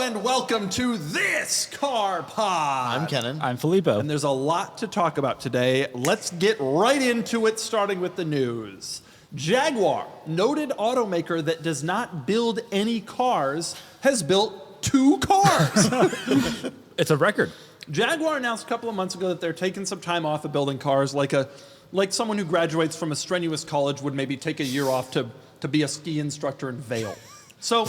and welcome to This Car Pod. I'm Kenan. I'm Filippo. And there's a lot to talk about today. Let's get right into it, starting with the news. Jaguar, noted automaker that does not build any cars, has built 2 cars. It's a record. Jaguar announced a couple of months ago that they're taking some time off of building cars, like someone who graduates from a strenuous college would maybe take a year off to be a ski instructor in Vail. So,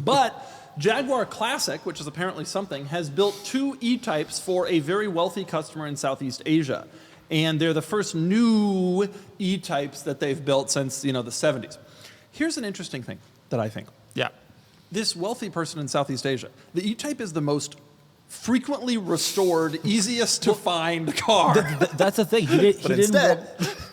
but Jaguar Classic, which is apparently something, has built 2 E-Types for a very wealthy customer in Southeast Asia. And they're the first new E-Types that they've built since, the 70s. Here's an interesting thing that I think. Yeah. This wealthy person in Southeast Asia, the E-Type is the most frequently restored, easiest to find car. That's the thing. He didn't.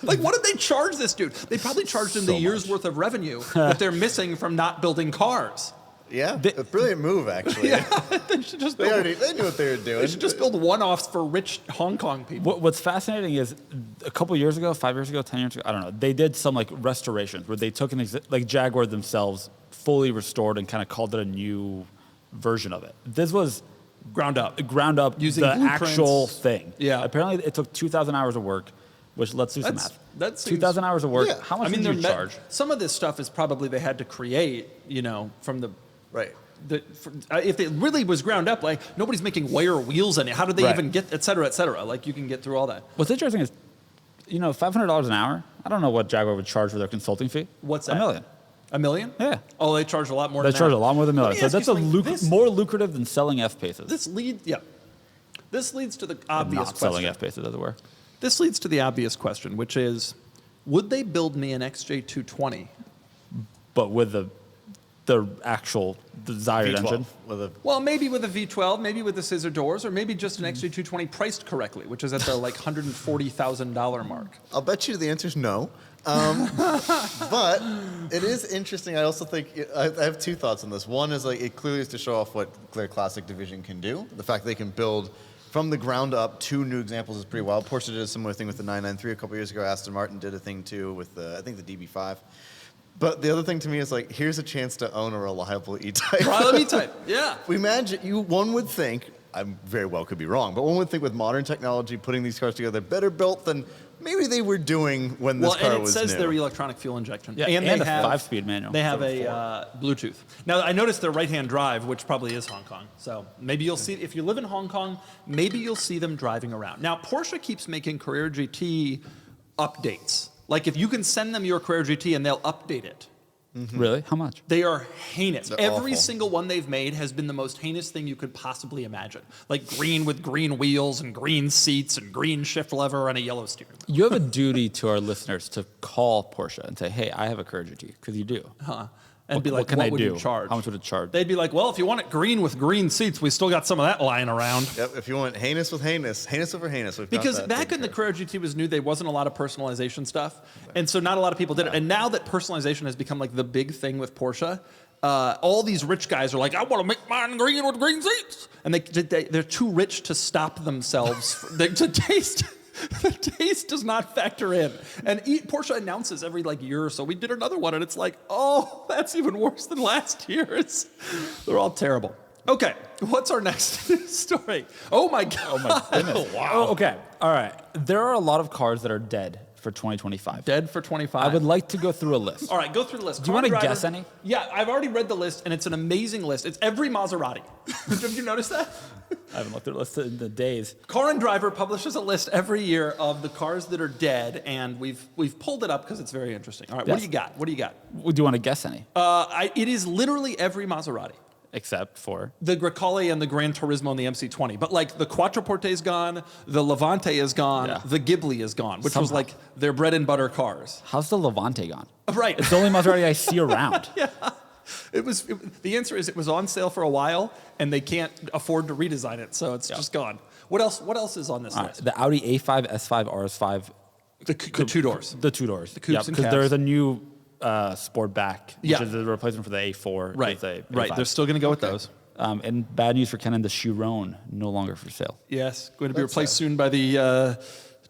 Like, what did they charge this dude? They probably charged him the year's worth of revenue that they're missing from not building cars. Yeah, a brilliant move, actually. Yeah, they should just They knew what they were doing. They should just build one-offs for rich Hong Kong people. What's fascinating is a couple years ago, 5 years ago, 10 years ago, I don't know, they did some like restorations where they took like Jaguar themselves, fully restored and kind of called it a new version of it. This was ground up using the actual thing. Yeah. Apparently it took 2,000 hours of work, which let's do some math. That seems, 2,000 hours of work. Yeah. How much did you charge? Some of this stuff is probably they had to create, from the Right. If it really was ground up, like nobody's making wire wheels in it. How did they even get, et cetera, et cetera? Like you can get through all that. What's interesting is, $500 an hour. I don't know what Jaguar would charge for their consulting fee. What's that? $1 million. $1 million? Yeah. Oh, they charge a lot more. They charge a lot more than $1 million. So Let me that's ask you more lucrative than selling F-Paces. This leads to the obvious not question. selling F-Paces, as it were. This leads to the obvious question, which is, would they build me an XJ220? But with the actual desired engine. Well, maybe with a V12, maybe with the scissor doors, or maybe just an XJ220 priced correctly, which is at the like $140,000 mark. I'll bet you the answer is no. But it is interesting. I also think I have 2 thoughts on this. One is like it clearly is to show off what their classic division can do. The fact they can build from the ground up 2 new examples is pretty wild. Porsche did a similar thing with the 993 a couple years ago. Aston Martin did a thing too with I think the DB5. But the other thing to me is like, here's a chance to own a reliable E-Type. Reliable E-Type, yeah. We imagine one would think, I very well could be wrong, but one would think with modern technology, putting these cars together, better built than maybe they were doing when this car was new. Well, and it says they're electronic fuel injection. Yeah, and they have a 5-speed manual. They have a Bluetooth. Now, I noticed their right-hand drive, which probably is Hong Kong. So maybe you'll see, if you live in Hong Kong, maybe you'll see them driving around. Now, Porsche keeps making Carrera GT updates. Like if you can send them your Carrera GT and they'll update it. Mm-hmm. Really? How much? They are heinous. They're Every awful. single one they've made has been the most heinous thing you could possibly imagine. Like green with green wheels and green seats and green shift lever and a yellow steering wheel. You have a duty to our listeners to call Porsche and say, hey, I have a Carrera GT, because you do. And be like, what would you charge? How much would it charge? They'd be like, well, if you want it green with green seats, we still got some of that lying around. Yep, if you want heinous with heinous over heinous. Because back when the Carrera GT was new, there wasn't a lot of personalization stuff. Right. And so not a lot of people did it. And now that personalization has become like the big thing with Porsche, all these rich guys are like, I want to make mine green with green seats. And they're too rich to stop themselves to taste. The taste does not factor in. And Porsche announces every year or so, we did another one, and it's like, oh, that's even worse than last year's. They're all terrible. Okay, what's our next story? Oh my God. Oh my goodness. Wow. Oh, okay, all right. There are a lot of cars that are dead for 2025. Dead for 25. I would like to go through a list. All right, go through the list. Do you want to guess any? Yeah, I've already read the list, and it's an amazing list. It's every Maserati. Have you noticed that? I haven't looked through the list in the days. Car and Driver publishes a list every year of the cars that are dead, and we've pulled it up because it's very interesting. All right, Yes. What do you got? What do you got? Do you want to guess any? It is literally every Maserati. Except for? The Grecale and the Gran Turismo and the MC20. But the Quattroporte is gone, the Levante is gone, the Ghibli is gone, which was their bread and butter cars. How's the Levante gone? Right. It's the only Maserati I see around. Yeah. The answer is it was on sale for a while, and they can't afford to redesign it, so it's just gone. What else is on this list? The Audi A5, S5, RS5. The 2 doors. The 2 doors. The coupes and because cabs. there's a new Sportback, which Yeah. is a replacement for the A4. Right. The Right. A5. They're still going to go with those. And bad news for Kenan, the Chiron, no longer for sale. Yes, going to be replaced soon by the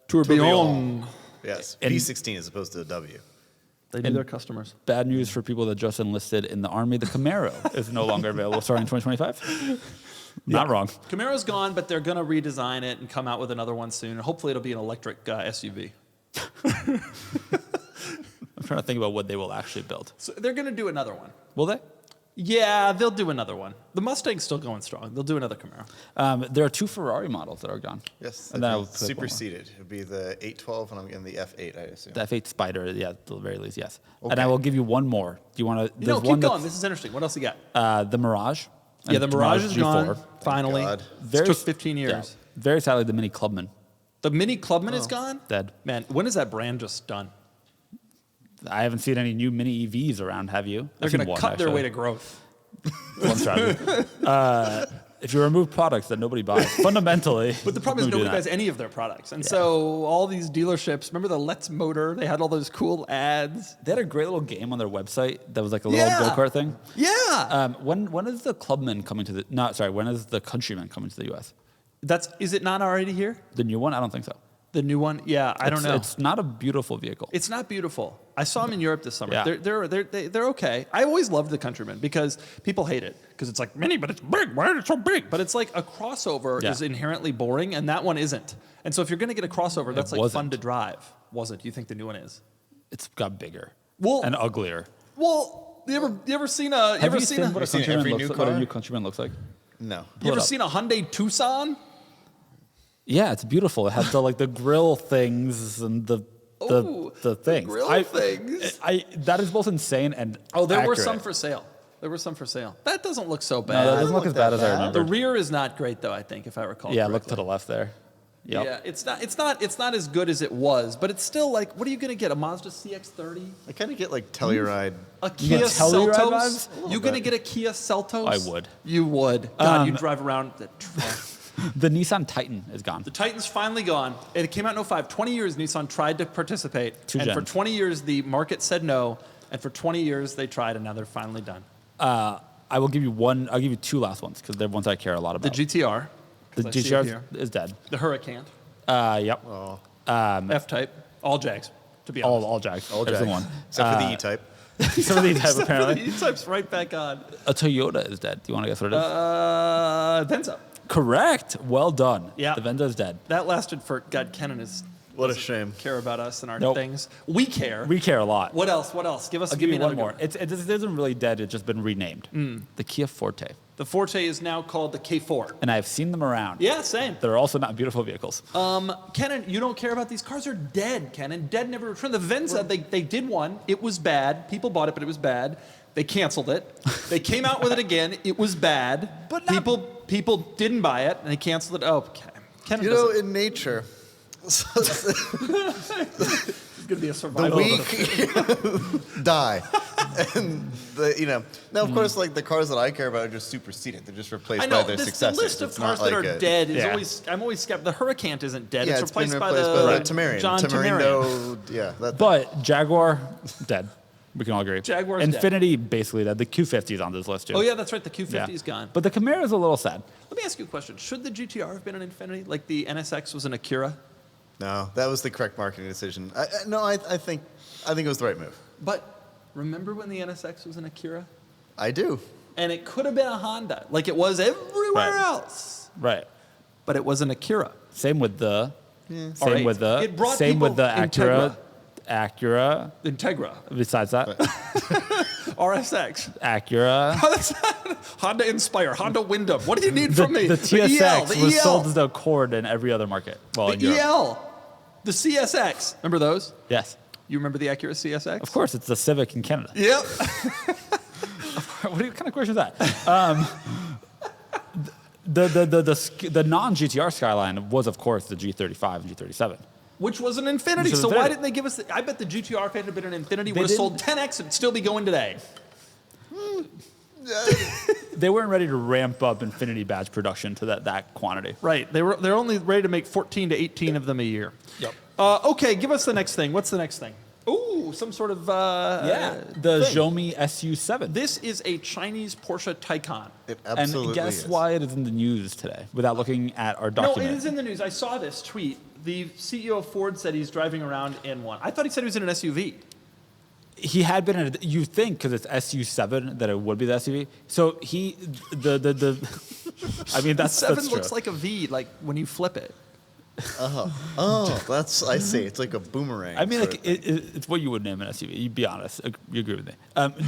Tourbillon. Yes, And- V16 as opposed to a W. They do their customers. Bad news for people that just enlisted in the Army. The Camaro is no longer available starting in 2025. Not wrong. Camaro's gone, but they're going to redesign it and come out with another one soon. Hopefully it'll be an electric SUV. I'm trying to think about what they will actually build. So they're going to do another one. Will they? Yeah, they'll do another one. The Mustang's still going strong. They'll do another Camaro. There are 2 Ferrari models that are gone. Yes, And then I'll it's click one more. superseded. It would be the 812 and I'm getting the F8, I assume. The F8 Spider, yeah, at the very least, yes. And Okay. I will give you one more. Do you want to? No, keep going. This is interesting. What else you got? The Mirage. Yeah, the and Mirage is G4. gone, finally. God. It took 15 years. Yeah. Very sadly, the Mini Clubman The Mini Clubman is gone? dead. Man, when is that brand just done? I haven't seen any new Mini EVs around. Have you? They're I've seen going to one, cut their actually. way to growth. One strategy. If you remove products that nobody buys, fundamentally. But the problem is we do nobody that. buys any of their products. And so all these dealerships, remember the Let's Motor? They had all those cool ads. They had a great little game on their website that was like a little Yeah. go-kart thing. Yeah. When is the Clubman coming to the? No, sorry. When is the Countryman coming to the U.S.? Is it not already here? The new one? I don't think so. The new one? Yeah, I don't know. It's not a beautiful vehicle. It's not beautiful. I saw them in Europe this summer. Yeah. They're okay. I always loved the Countryman because people hate it because it's like mini, but it's big. Why is it so big? But it's like a crossover Yeah. is inherently boring, and that one isn't. And so if you're going to get a crossover, that's like fun wasn't. to drive. Wasn't? You think the new one is? It's got bigger Well- and uglier. Well, you ever seen a? Have you seen what a seen Countryman every looks new like? What a car? new Countryman looks like? No. You ever it up. seen a Hyundai Tucson? Yeah, it's beautiful. It has the grill things and the Ooh, the things. grill things. That is both insane and Oh, there were accurate. some for sale. There were some for sale. That doesn't look so No, bad. that doesn't look as bad as I The remember. rear is not great though. I think if I recall. Yeah, look to correctly. the left there. Yep. Yeah, it's not as good as it was, but it's still like, what are you gonna get? A Mazda CX-30? I kind of get like Telluride. A Kia Telluride Seltos? vibes? You gonna get a Kia Seltos? I would. You would. God, you drive around the truck. The Nissan Titan is gone. The Titan's finally gone. It came out in 05. 20 years Nissan tried to participate, Two and for gens. 20 years the market said no, and for 20 years they tried, and now they're finally done. I will give you one. I'll give you 2 last ones because they're ones I care a lot The about. GTR. The 'cause I see it GTR here. is dead. The Huracan. Yep. F-Type. All Jags, to be honest. All Jags. All Every Jags. single one. Except for the E-Type. Some of these have apparently. E-Type's right back on. A Toyota is dead. Do you want to guess what it is? Venza. Correct. Well done. Yeah. The Venza is dead. That lasted for, God, Kenan is... What a doesn't shame. Care about us and our Nope. things. We care. We care a lot. What else? What else? Give I'll give me you one another more. good It isn't really dead. It's just been renamed. The Kia Forte. The Forte is now called the K4. And I've seen them around. Yeah, same. They're also not beautiful vehicles. Kenan, you don't care about these cars are dead, Kenan. Dead never returned. The Venza, they did one. It was bad. People bought it, but it was bad. They canceled it. They came out with it again. It was bad. But not- people didn't buy it, and they canceled it. Oh, Kenan You know, doesn't- in nature, It's going to be a the survival. weak die. And now of course, like the cars that I care about are just superseded. They're just replaced I know. by their The successors. list of It's cars not that like are a- dead is Yeah. always. I'm always skeptical. The Huracan isn't dead. Yeah, it's it's been replaced replaced by the Tamarian. John Tamarian. Tamarindo, yeah. That But Jaguar, dead. We can all agree. Jaguar's dead. Infinity, basically dead. The Q50 is on this list too. Oh yeah, that's right. The Yeah. Q50 is gone. But the Camaro is a little sad. Let me ask you a question. Should the GTR have been an Infinity, like the NSX was an Acura? No, that was the correct marketing decision. I think it was the right move. But remember when the NSX was an Acura? I do. And it could have been a Honda, like it was everywhere Right. else. Right. But it was an Acura. Same with the. All Same right. with the. It brought Same with the people Acura. Acura. Integra, Besides that, RSX, Acura. Honda Inspire, Honda Wyndham. What do you need from me? The TSX the was EL, sold as the Accord in every other market. Well, in the Europe. EL, the CSX. Remember those? Yes. You remember the Acura CSX? Of course, it's the Civic in Canada. Yep. What kind of question is that? The non-GTR Skyline was, of course, the G35 and G37. Which was an Infinity. Which was So why Infinity. didn't they give us? I bet the GTR if it had been an Infinity They would have sold didn't- 10x and still be going today. They weren't ready to ramp up Infinity badge production to that quantity. Right. They're only ready to make 14 to 18 of them a year. Yep. Okay, give us the next thing. What's the next thing? Ooh, some sort of The thing. Xiaomi SU7. This is a Chinese Porsche Taycan. It And absolutely guess is. why it is in the news today without looking at our No, document? it is in the news. I saw this tweet. The CEO of Ford said he's driving around in one. I thought he said he was in an SUV. He had been in you think because it's SU7 that it would be the SUV. So I mean that's 7 that's looks true. like a V, like when you flip it. Oh, I see. It's like a boomerang. I mean, sort like of thing. it's what you would name an SUV. You be honest, you agree with me.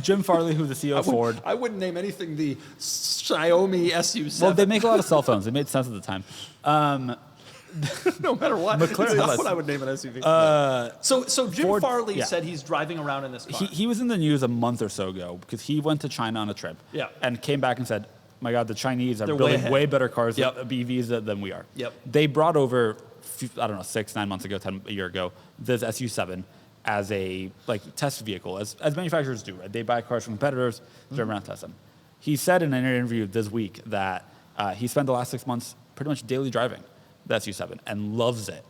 Jim Farley, who's the CEO of Ford. I wouldn't name anything the Xiaomi SU7. Well, they make a lot of cell phones. It made sense at the time. no matter what. McLaren It's not has- what I would name an SUV. So Jim Ford- Farley yeah. said he's driving around in this car. He was in the news a month or so ago because he went to China on a trip. Yeah. And came back and said, "My God, the Chinese are They're way building ahead. way better cars, Yep. BEVs than we are." Yep. They brought over, I don't know, 6-9 months ago, a year ago, this SU7 as a test vehicle, as manufacturers do. Right? They buy cars from competitors, drive around, test them. He said in an interview this week that he spent the last 6 months pretty much daily driving the SU7 and loves it.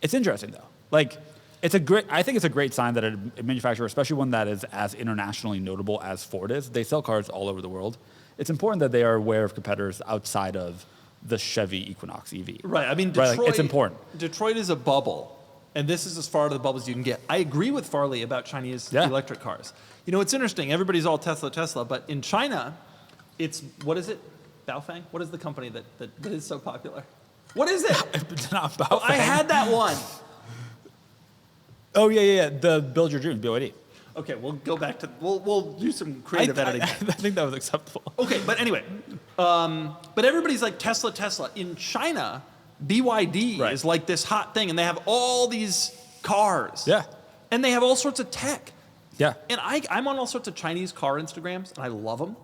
It's interesting though. I think it's a great sign that a manufacturer, especially one that is as internationally notable as Ford is, they sell cars all over the world. It's important that they are aware of competitors outside of the Chevy Equinox EV. Right. I mean, Detroit, It's important. Detroit is a bubble, and this is as far to the bubble as you can get. I agree with Farley about Chinese electric cars. You know, it's interesting. Everybody's all Tesla, but in China, it's, what is it? Baofeng? What is the company that is so popular? What is it? It's not Oh, about I had that one. Oh, yeah. The Build Your Dreams, BYD. Okay, we'll go back to, we'll do some creative editing. I think that was acceptable. Okay, but anyway, but everybody's like Tesla. In China, BYD Right. is like this hot thing, and they have all these cars. Yeah. And they have all sorts of tech. Yeah. And I'm on all sorts of Chinese car Instagrams, and I love them.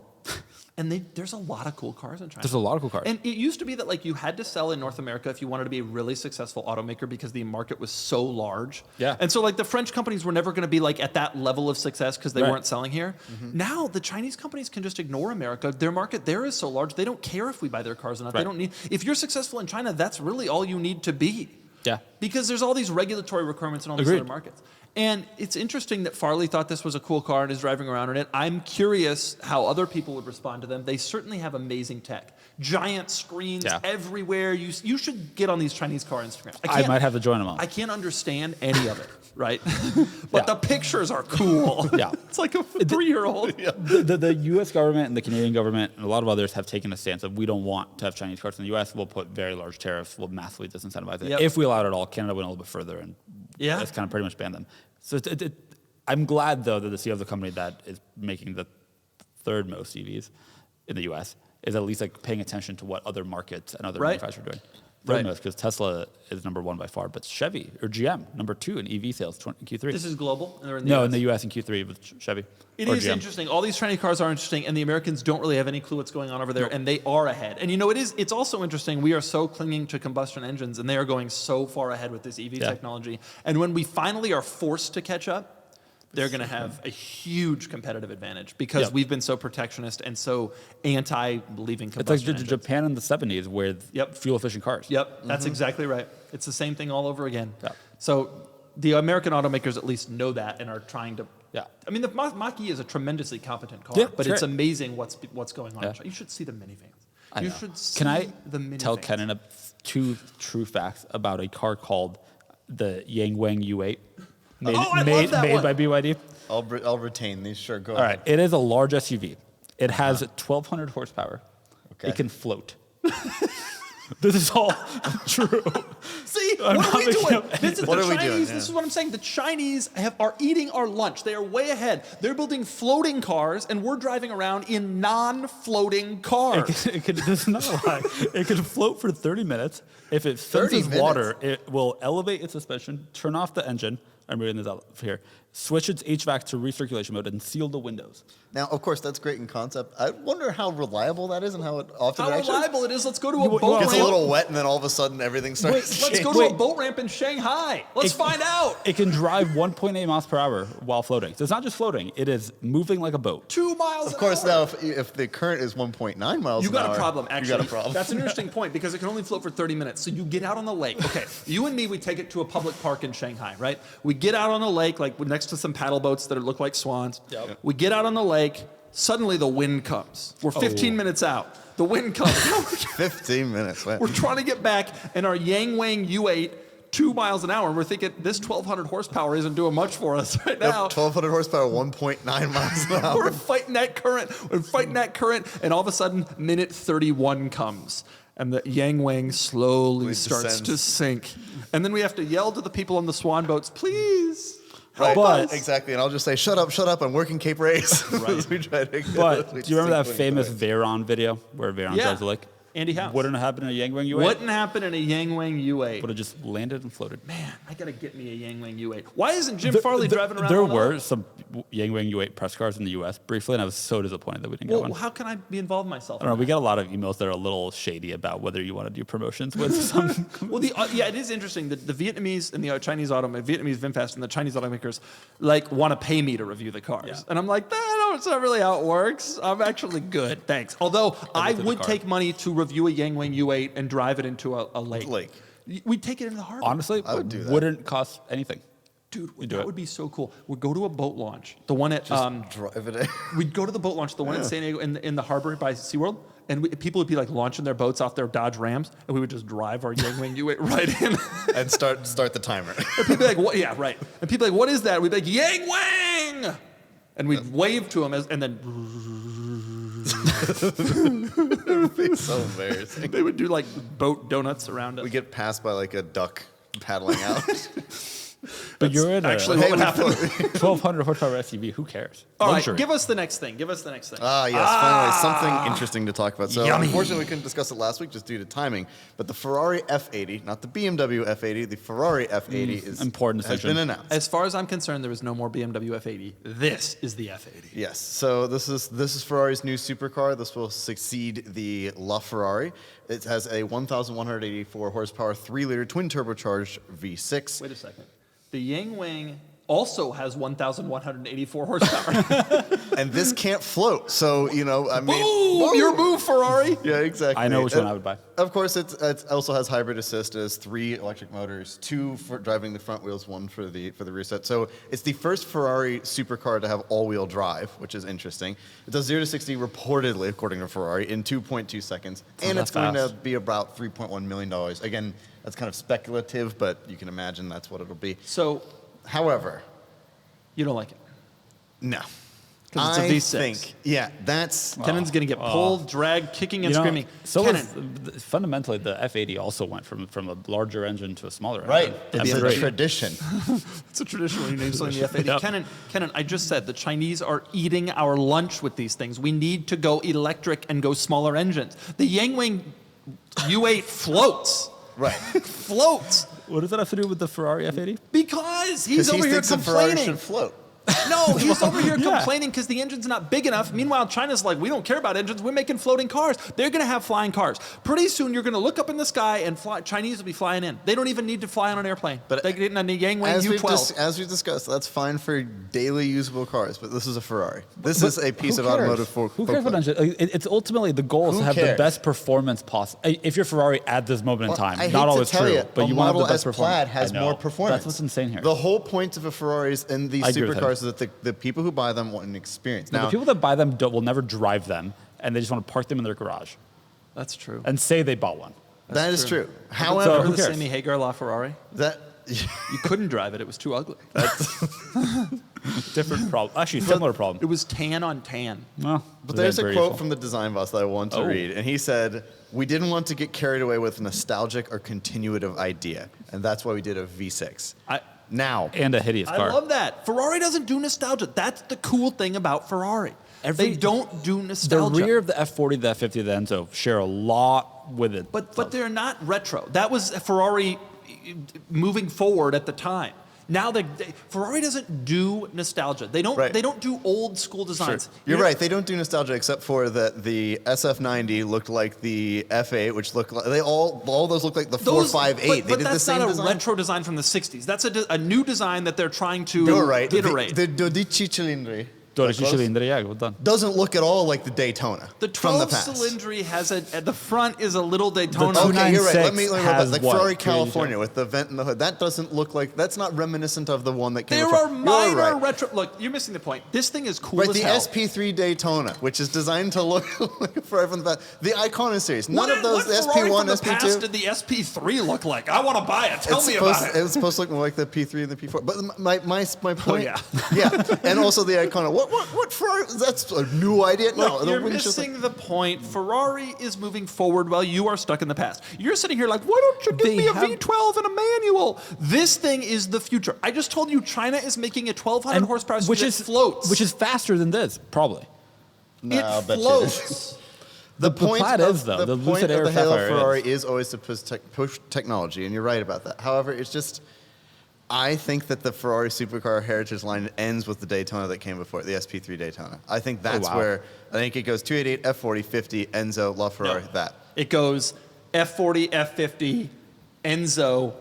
And there's a lot of cool cars in China. There's a lot of cool cars. And it used to be that you had to sell in North America if you wanted to be a really successful automaker because the market was so large. Yeah. And so the French companies were never going to be at that level of success because they Right. weren't selling here. Now the Chinese companies can just ignore America. Their market there is so large they don't care if we buy their cars or not. Right. They don't need. If you're successful in China, that's really all you need to be. Yeah. Because there's all these regulatory requirements in all these Agreed. other markets. And it's interesting that Farley thought this was a cool car and is driving around in it. I'm curious how other people would respond to them. They certainly have amazing tech. Giant screens Yeah. everywhere. You should get on these Chinese car Instagrams. I might have to join them on. I can't understand any of it, right? But Yeah. the pictures are cool. Yeah. It's like a 3-year-old. The U.S. government and the Canadian government and a lot of others have taken a stance of we don't want to have Chinese cars in the U.S. We'll put very large tariffs. We'll massively disincentivize it. Yep. If we allow it at all, Canada went a little bit further and Yeah. it's kind of pretty much banned them. So I'm glad, though, that the CEO of the company that is making the third most EVs in the U.S. is at least paying attention to what other markets and other Right. manufacturers are doing. Right. Third most, because Tesla is number 1 by far, but Chevy or GM, number 2 in EV sales in Q3. This is global. And they're in the No, US. in the U.S. in Q3 with Chevy. It or is GM. interesting. All these Chinese cars are interesting, and the Americans don't really have any clue what's going on over there, and they are ahead. And it's also interesting. We are so clinging to combustion engines, and they are going so far ahead with this EV Yeah. technology. And when we finally are forced to catch up, they're going to have a huge competitive advantage because Yep. we've been so protectionist and so anti-leaving It's like combustion engines. Japan in the 70s with Yep. fuel-efficient cars. Yep, that's exactly right. It's the same thing all over again. Yeah. So the American automakers at least know that and are trying to. Yeah. I mean, the Mach-E is a tremendously competent car, Yeah, but it's it's great. amazing what's going on. Yeah. in China. You should see the minivans. I You know. should see Can I the minivans. tell Kenan 2 true facts about a car called the Yangwang U8? Made, Oh, I love made, that made one. by BYD? I'll retain these. Sure, go All right. ahead. It is a large SUV. It has 1,200 horsepower. Okay. It can float. This is all true. See, I'm what are not we making doing? up This is What the are we Chinese. doing? This Yeah. is what I'm saying. The Chinese are eating our lunch. They are way ahead. They're building floating cars, and we're driving around in non-floating cars. This is not a lie. It can float for 30 minutes. If it 30 senses minutes? water, it will elevate its suspension, turn off the engine. I'm reading this out here. Switch its HVAC to recirculation mode and seal the windows. Now, of course, that's great in concept. I wonder how reliable that is and how it often How actually reliable it is. Let's go to a You- boat well, gets ramp. a little wet, and then all of a sudden everything starts. Let's go changing. to Wait. a boat ramp in Shanghai. Let's find out. It can drive 1.8 miles per hour while floating. So it's not just floating; it is moving like a boat. 2 miles. Of course, now if the current is 1.9 miles You an got hour, a problem, actually. You got a problem. That's an interesting point because it can only float for 30 minutes. So you get out on the lake. Okay, you and me, we take it to a public park in Shanghai, right? We get out on the lake, next to some paddle boats that look like swans. Yep. We get out on the lake. Suddenly the wind comes. We're 15 minutes out. The wind comes. 15 minutes. Wow. We're trying to get back, and our Yangwang U8 2 miles an hour. And we're thinking this 1,200 horsepower isn't doing much for us right now. 1,200 horsepower, 1.9 miles an hour. We're fighting that current. And all of a sudden, minute 31 comes. And the Yang Wang slowly starts to sink. And then we have to yell to the people on the swan boats, please. Right, But- exactly. And I'll just say, shut up, I'm working Cape Race. Right. We try to But we do you remember that just famous think Veyron video where Veyron Yeah. drives the lake? Andy House. Wouldn't have happened in a Yang Wang U8. Wouldn't happen in a Yang Wang U8. Would have just landed and floated. Man, I gotta get me a Yang Wang U8. Why isn't Jim Farley driving around? There all were that? some Yang Wang U8 press cars in the U.S. briefly, and I was so disappointed that we didn't get Well, one. how can I be involved myself? I don't know. We got a lot of emails that are a little shady about whether you want to do promotions with some. Well, yeah, it is interesting that the Vietnamese and the Chinese Vietnamese VinFast and the Chinese automakers like want to pay me to review the cars, Yeah. and I'm like, that's not really how it works. I'm actually good, thanks. Although I looked at the would car. take money to review a Yang Wang U8 and drive it into a lake. Lake. We'd take it into the harbor. Honestly, I would do that. Wouldn't cost anything. Dude, You do that it. would be so cool. We'd go to a boat launch, the one at drive it in. we'd go to the boat launch, the one in San Diego, in the harbor by SeaWorld, and people would be like launching their boats off their Dodge Rams, and we would just drive our Yang Wang U8 right in. And start the timer. And people be like, what? Yeah, right. And people be like, what is that? We'd be like, Yang Wang! And we'd wave to them, and then It's so embarrassing. they would do like boat donuts around us. We get passed by like a duck paddling out. But you're in actually a what would happen. 1,200 horsepower SUV. Who cares? All right, Luxury. give us the next thing. Yes, finally, something interesting to talk about. So, Yummy. unfortunately, we couldn't discuss it last week just due to timing. But the Ferrari F80, not the BMW F80, the Ferrari F80 is important has decision. been announced. As far as I'm concerned, there is no more BMW F80. This is the F80. Yes. So this is Ferrari's new supercar. This will succeed the LaFerrari. It has a 1,184 horsepower, 3-liter twin turbocharged V6. Wait a second. The Yang Wang also has 1,184 horsepower. And this can't float. So, I mean, Boom! Your move, Ferrari. Yeah, exactly. I know which one I would buy. Of course, it also has hybrid assist. It has 3 electric motors, 2 for driving the front wheels, 1 for the rear set. So it's the first Ferrari supercar to have all-wheel drive, which is interesting. It does 0 to 60 reportedly, according to Ferrari, in 2.2 seconds, and not it's going fast. to be about $3.1 million. Again, that's kind of speculative, but you can imagine that's what it'll be. So However, you don't like it. no. 'Cause I it's a V6. think, yeah, that's Kennan's going to get pulled, dragged, kicking, and You know, screaming. So Kennan, fundamentally, the F80 also went from a larger engine to a smaller right. engine. It's a great. tradition. it's a tradition when you name something the F80. Yep. Kennan, I just said the Chinese are eating our lunch with these things. We need to go electric and go smaller engines. The Yang Wang U8 floats. Right. Floats. What does that have to do with the Ferrari F80? Because he's Because he over here thinks a Ferrari complaining. should float. No, he's over here Yeah. complaining because the engine's not big enough. Meanwhile, China's like, we don't care about engines. We're making floating cars. They're going to have flying cars. Pretty soon, you're going to look up in the sky and Chinese will be flying in. They don't even need to fly on an airplane. But They're getting on the Yang Wang As U12. we've discussed, that's fine for daily usable cars, but this is a Ferrari. This is a piece Who of cares? automotive Who cares what folklore. engine? It's ultimately the goal is Who to have the cares? best performance possible. If you're Ferrari at this moment in time, I hate not to always tell true, you, but a you want to have Model the best S Plaid performance. has I know. more performance. That's what's insane here. The whole point of a Ferraris and these I agree with supercars him. is that the people who buy them want an experience. Now, Now, the people that buy them will never drive them, and they just want to park them in their garage That's true. and say they bought one. that is true. So However, who the cares? Sammy Hagar LaFerrari? that You couldn't drive it. It was too ugly. Different problem. Actually, similar problem. It was tan on tan. Well, But there's a very quote useful. from the design boss that I want to Oh. read, and he said, "We didn't want to get carried away with a nostalgic or continuative idea, and that's why we did a V6." Now, and a hideous I car. love that. Ferrari doesn't do nostalgia. That's the cool thing about Ferrari. They don't do The nostalgia. rear of the F40, the F50, the Enzo share a lot with it. But they're not retro. That was Ferrari moving forward at the time. Now Ferrari doesn't do nostalgia. They don't. Right. They don't do old school designs. You're right. They don't do nostalgia except for that the SF90 looked like the F8, which looked like all those look like the 458. But They did that's the same not a design. retro design from the '60s. That's a new design that they're trying to You're right. iterate. The 12 cilindri. 12 cilindri, yeah, well done. Doesn't look at all like the Daytona The from the 12 past. cylindry has at the front is a little Daytona. The Okay, you're right. 296 Let me has like what? Ferrari 380? California with the vent in the hood. That doesn't look like. That's not reminiscent of the one that came There before. are You're minor right. retro. Look, you're missing the point. This thing is cool Right, as the hell. SP3 Daytona, which is designed to look like a Ferrari from the past. The Icona series. None What of those what Ferrari SP1, from the past SP2. did the SP3 look like? I want to buy it. Tell me about it. It was supposed to look more like the P3 and the P4. But my point. yeah. yeah, and also the Icona. What Ferrari? That's a new idea. No, Look, the you're wind's just like- missing the point. Ferrari is moving forward while you are stuck in the past. You're sitting here like, why don't you give They me a have- V12 and a manual? This thing is the future. I just told you China is making a 1,200 horsepower which that is floats. which is faster than this, probably. No, I'll it bet you floats. The Plaid is, though. The point Lucid of Air the Halo Sapphire Ferrari is. is always to push technology, and you're right about that. However, it's just, I think that the Ferrari supercar heritage line ends with the Daytona that came before it, the SP3 Daytona. I think that's wow. where, I think it goes 288, F40, 50, Enzo, LaFerrari, No. that. It goes F40, F50, Enzo,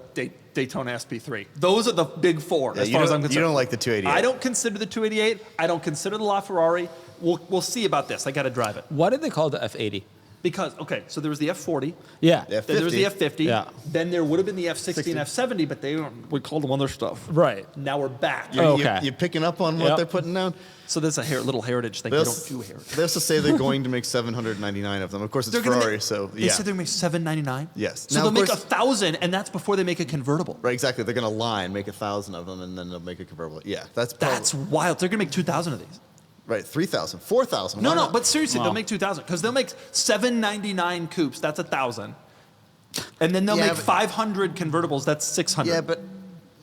Daytona SP3. Those are the big four, as you far as don't- I'm concerned. you don't like the 288. I don't consider the 288. I don't consider the LaFerrari. We'll see about this. I got to drive it. Why did they call it the F80? Because, okay, so there was the F40. Yeah. The Then there was the F50. Yeah. Then there would have been the F60 and F70, but we called them other stuff. Right. Now we're back. Oh, okay. You're picking up on what Yep. they're putting down? So there's a little heritage thing. They They also, don't do heritage. they also say they're going to make 799 of them. Of course, it's They're gonna Ferrari, make- so They yeah. said they're going to make $799? Yes. So Now, they'll of make course- 1,000, and that's before they make a convertible. Right, exactly. They're going to lie and make 1,000 of them, and then they'll make a convertible. Yeah, that's probably, That's wild. They're going to make 2,000 of these. right. 3,000, 4,000. No, why no, not? but seriously, Wow. they'll make 2,000 because they'll make 799 coupes. That's 1,000, and then they'll Yeah, make but- 500 convertibles. That's 600. Yeah, but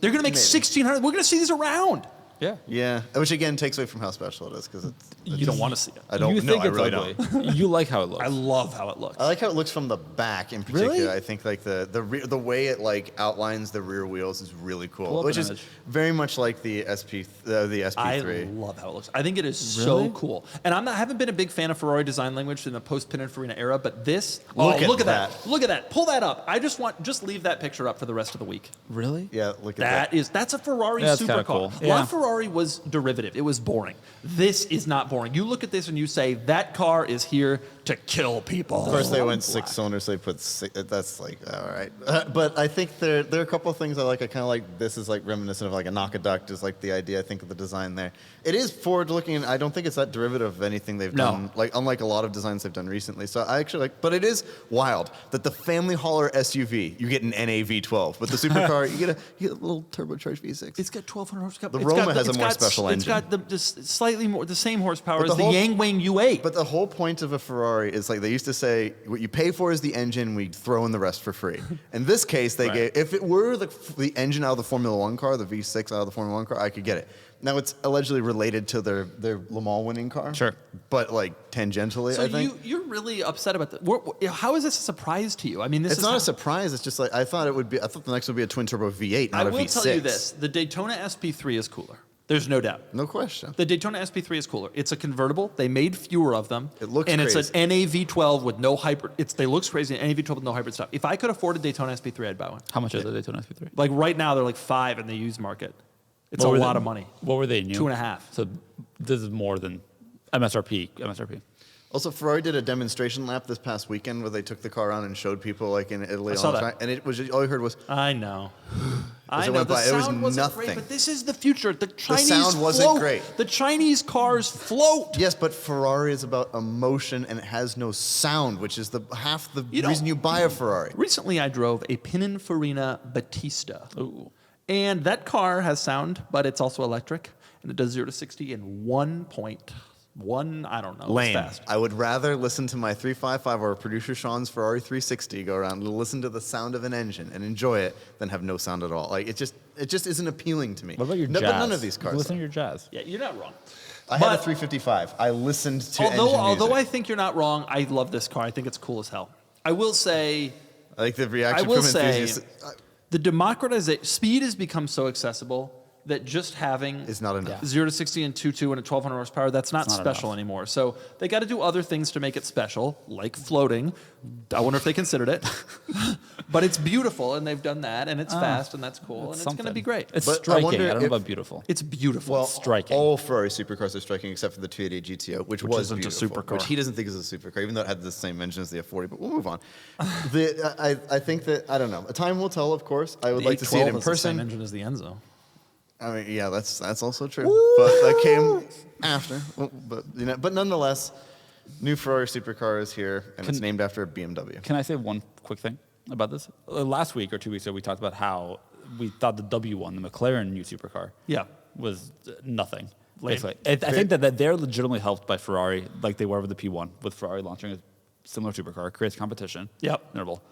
they're going to make maybe. 1,600. We're going to see these around. Yeah. yeah, which again takes away from how special it is because You don't want to see it. I don't. You No, think I it's really ugly. don't. You like how it looks. I love how it looks. I like how it looks from the back in particular. Really? I think like the way it like outlines the rear wheels is really Pull cool, up which an is image. very much like the the I SP3. love how it looks. I think it is so Really? cool. And I haven't been a big fan of Ferrari design language in the post-Pininfarina era, but this, Look at that. that. Look at that. Pull that up. I just leave that picture up for the rest of the week. Really? Yeah, look at that. That's a Ferrari Yeah, that's kinda supercar. cool. Yeah. LaFerrari was derivative. It was boring. This is not boring. You look at this and you say that car is here to kill people. First they went 6 cylinders, so they put 6. That's like all right, but I think there are a couple of things I like. I kind of like this is like reminiscent of like a knock-a-duck, is like the idea. I think of the design there. It is forward-looking, and I don't think it's that derivative of anything they've No. done. Like unlike a lot of designs they've done recently. So I actually like, but it is wild that the family hauler SUV you get an NAV12, but the supercar you get a little turbocharged V6. It's got 1,200 horsepower. The It's Roma got has a it's more got- special It's engine. got slightly more, the same horsepower But as the the whole- Yangwang U8. But the whole point of a Ferrari is like they used to say, what you pay for is the engine, we throw in the rest for free. In this case, they Right. gave, if it were the engine out of the Formula One car, the V6 out of the Formula One car, I could get it. Now it's allegedly related to their Le Mans winning car. Sure. But like tangentially, So I think. you're really upset about that. How is this a surprise to you? I mean, this It's is not how- a surprise. It's just like I thought it would be. I thought the next would be a twin turbo V8, not I a will V6. tell you this: the Daytona SP3 is cooler. There's no doubt. No question. The Daytona SP3 is cooler. It's a convertible. They made fewer of them. It looks and crazy. it's an NAV12 with no hybrid. They looks crazy. An NAV12 with no hybrid stuff. If I could afford a Daytona SP3, I'd buy one. How much is the Daytona SP3? Like right now, they're like $5 in the used market. It's What a were lot they- of money. What were they new? 2.5. So this is more than MSRP. Also, Ferrari did a demonstration lap this past weekend where they took the car around and showed people like in Italy I saw on the that. track, and it was all you heard was I know. I it know. went The by, it was sound wasn't great, nothing. but this is the future. The Chinese sound wasn't float. great. The Chinese cars float. yes, but Ferrari is about emotion and it has no sound, which is half the You know- reason you buy a Ferrari. Recently, I drove a Pininfarina Battista. Ooh. And that car has sound, but it's also electric. And it does 0 to 60 in 1.1, I don't know. It's Lame. fast. I would rather listen to my 355 or producer Sean's Ferrari 360 go around and listen to the sound of an engine and enjoy it than have no sound at all. Like it just isn't appealing to me. What about your No, jazz? but none of these cars. Listen to are. your jazz. Yeah, you're not wrong. I had a But- 355. I listened to Although engine I music. think you're not wrong, I love this car. I think it's cool as hell. I will say, I like the reaction I will from say, enthusiasts. the democratization, speed has become so accessible that just having Is not enough. 0 to 60 in 2.2 and a 1,200 horsepower, that's not special anymore. So they got to do other things to make it special, like floating. I wonder if they considered it. But it's beautiful, and they've done that, and it's fast, and that's cool, and it's going to be great. It's But I striking. wonder I don't know if- about beautiful. It's beautiful. Well, striking. All Ferrari supercars are striking except for the 288 GTO, which was isn't a beautiful, supercar. which he doesn't think is a supercar, even though it had the same engine as the F40. But we'll move on. I think that I don't know. Time will tell, of course. I would The like to see it 812 in has the same person. engine as the Enzo. I mean, yeah, that's also true. But that came after. But nonetheless, new Ferrari supercar is here, and it's named after a BMW. Can I say one quick thing about this? Last week or 2 weeks ago, we talked about how we thought the W1, the McLaren new supercar, Yeah. was nothing. Lame. Basically, I think that they're legitimately helped by Ferrari, like they were with the P1, with Ferrari launching a similar supercar, creates competition. Yep. Notable.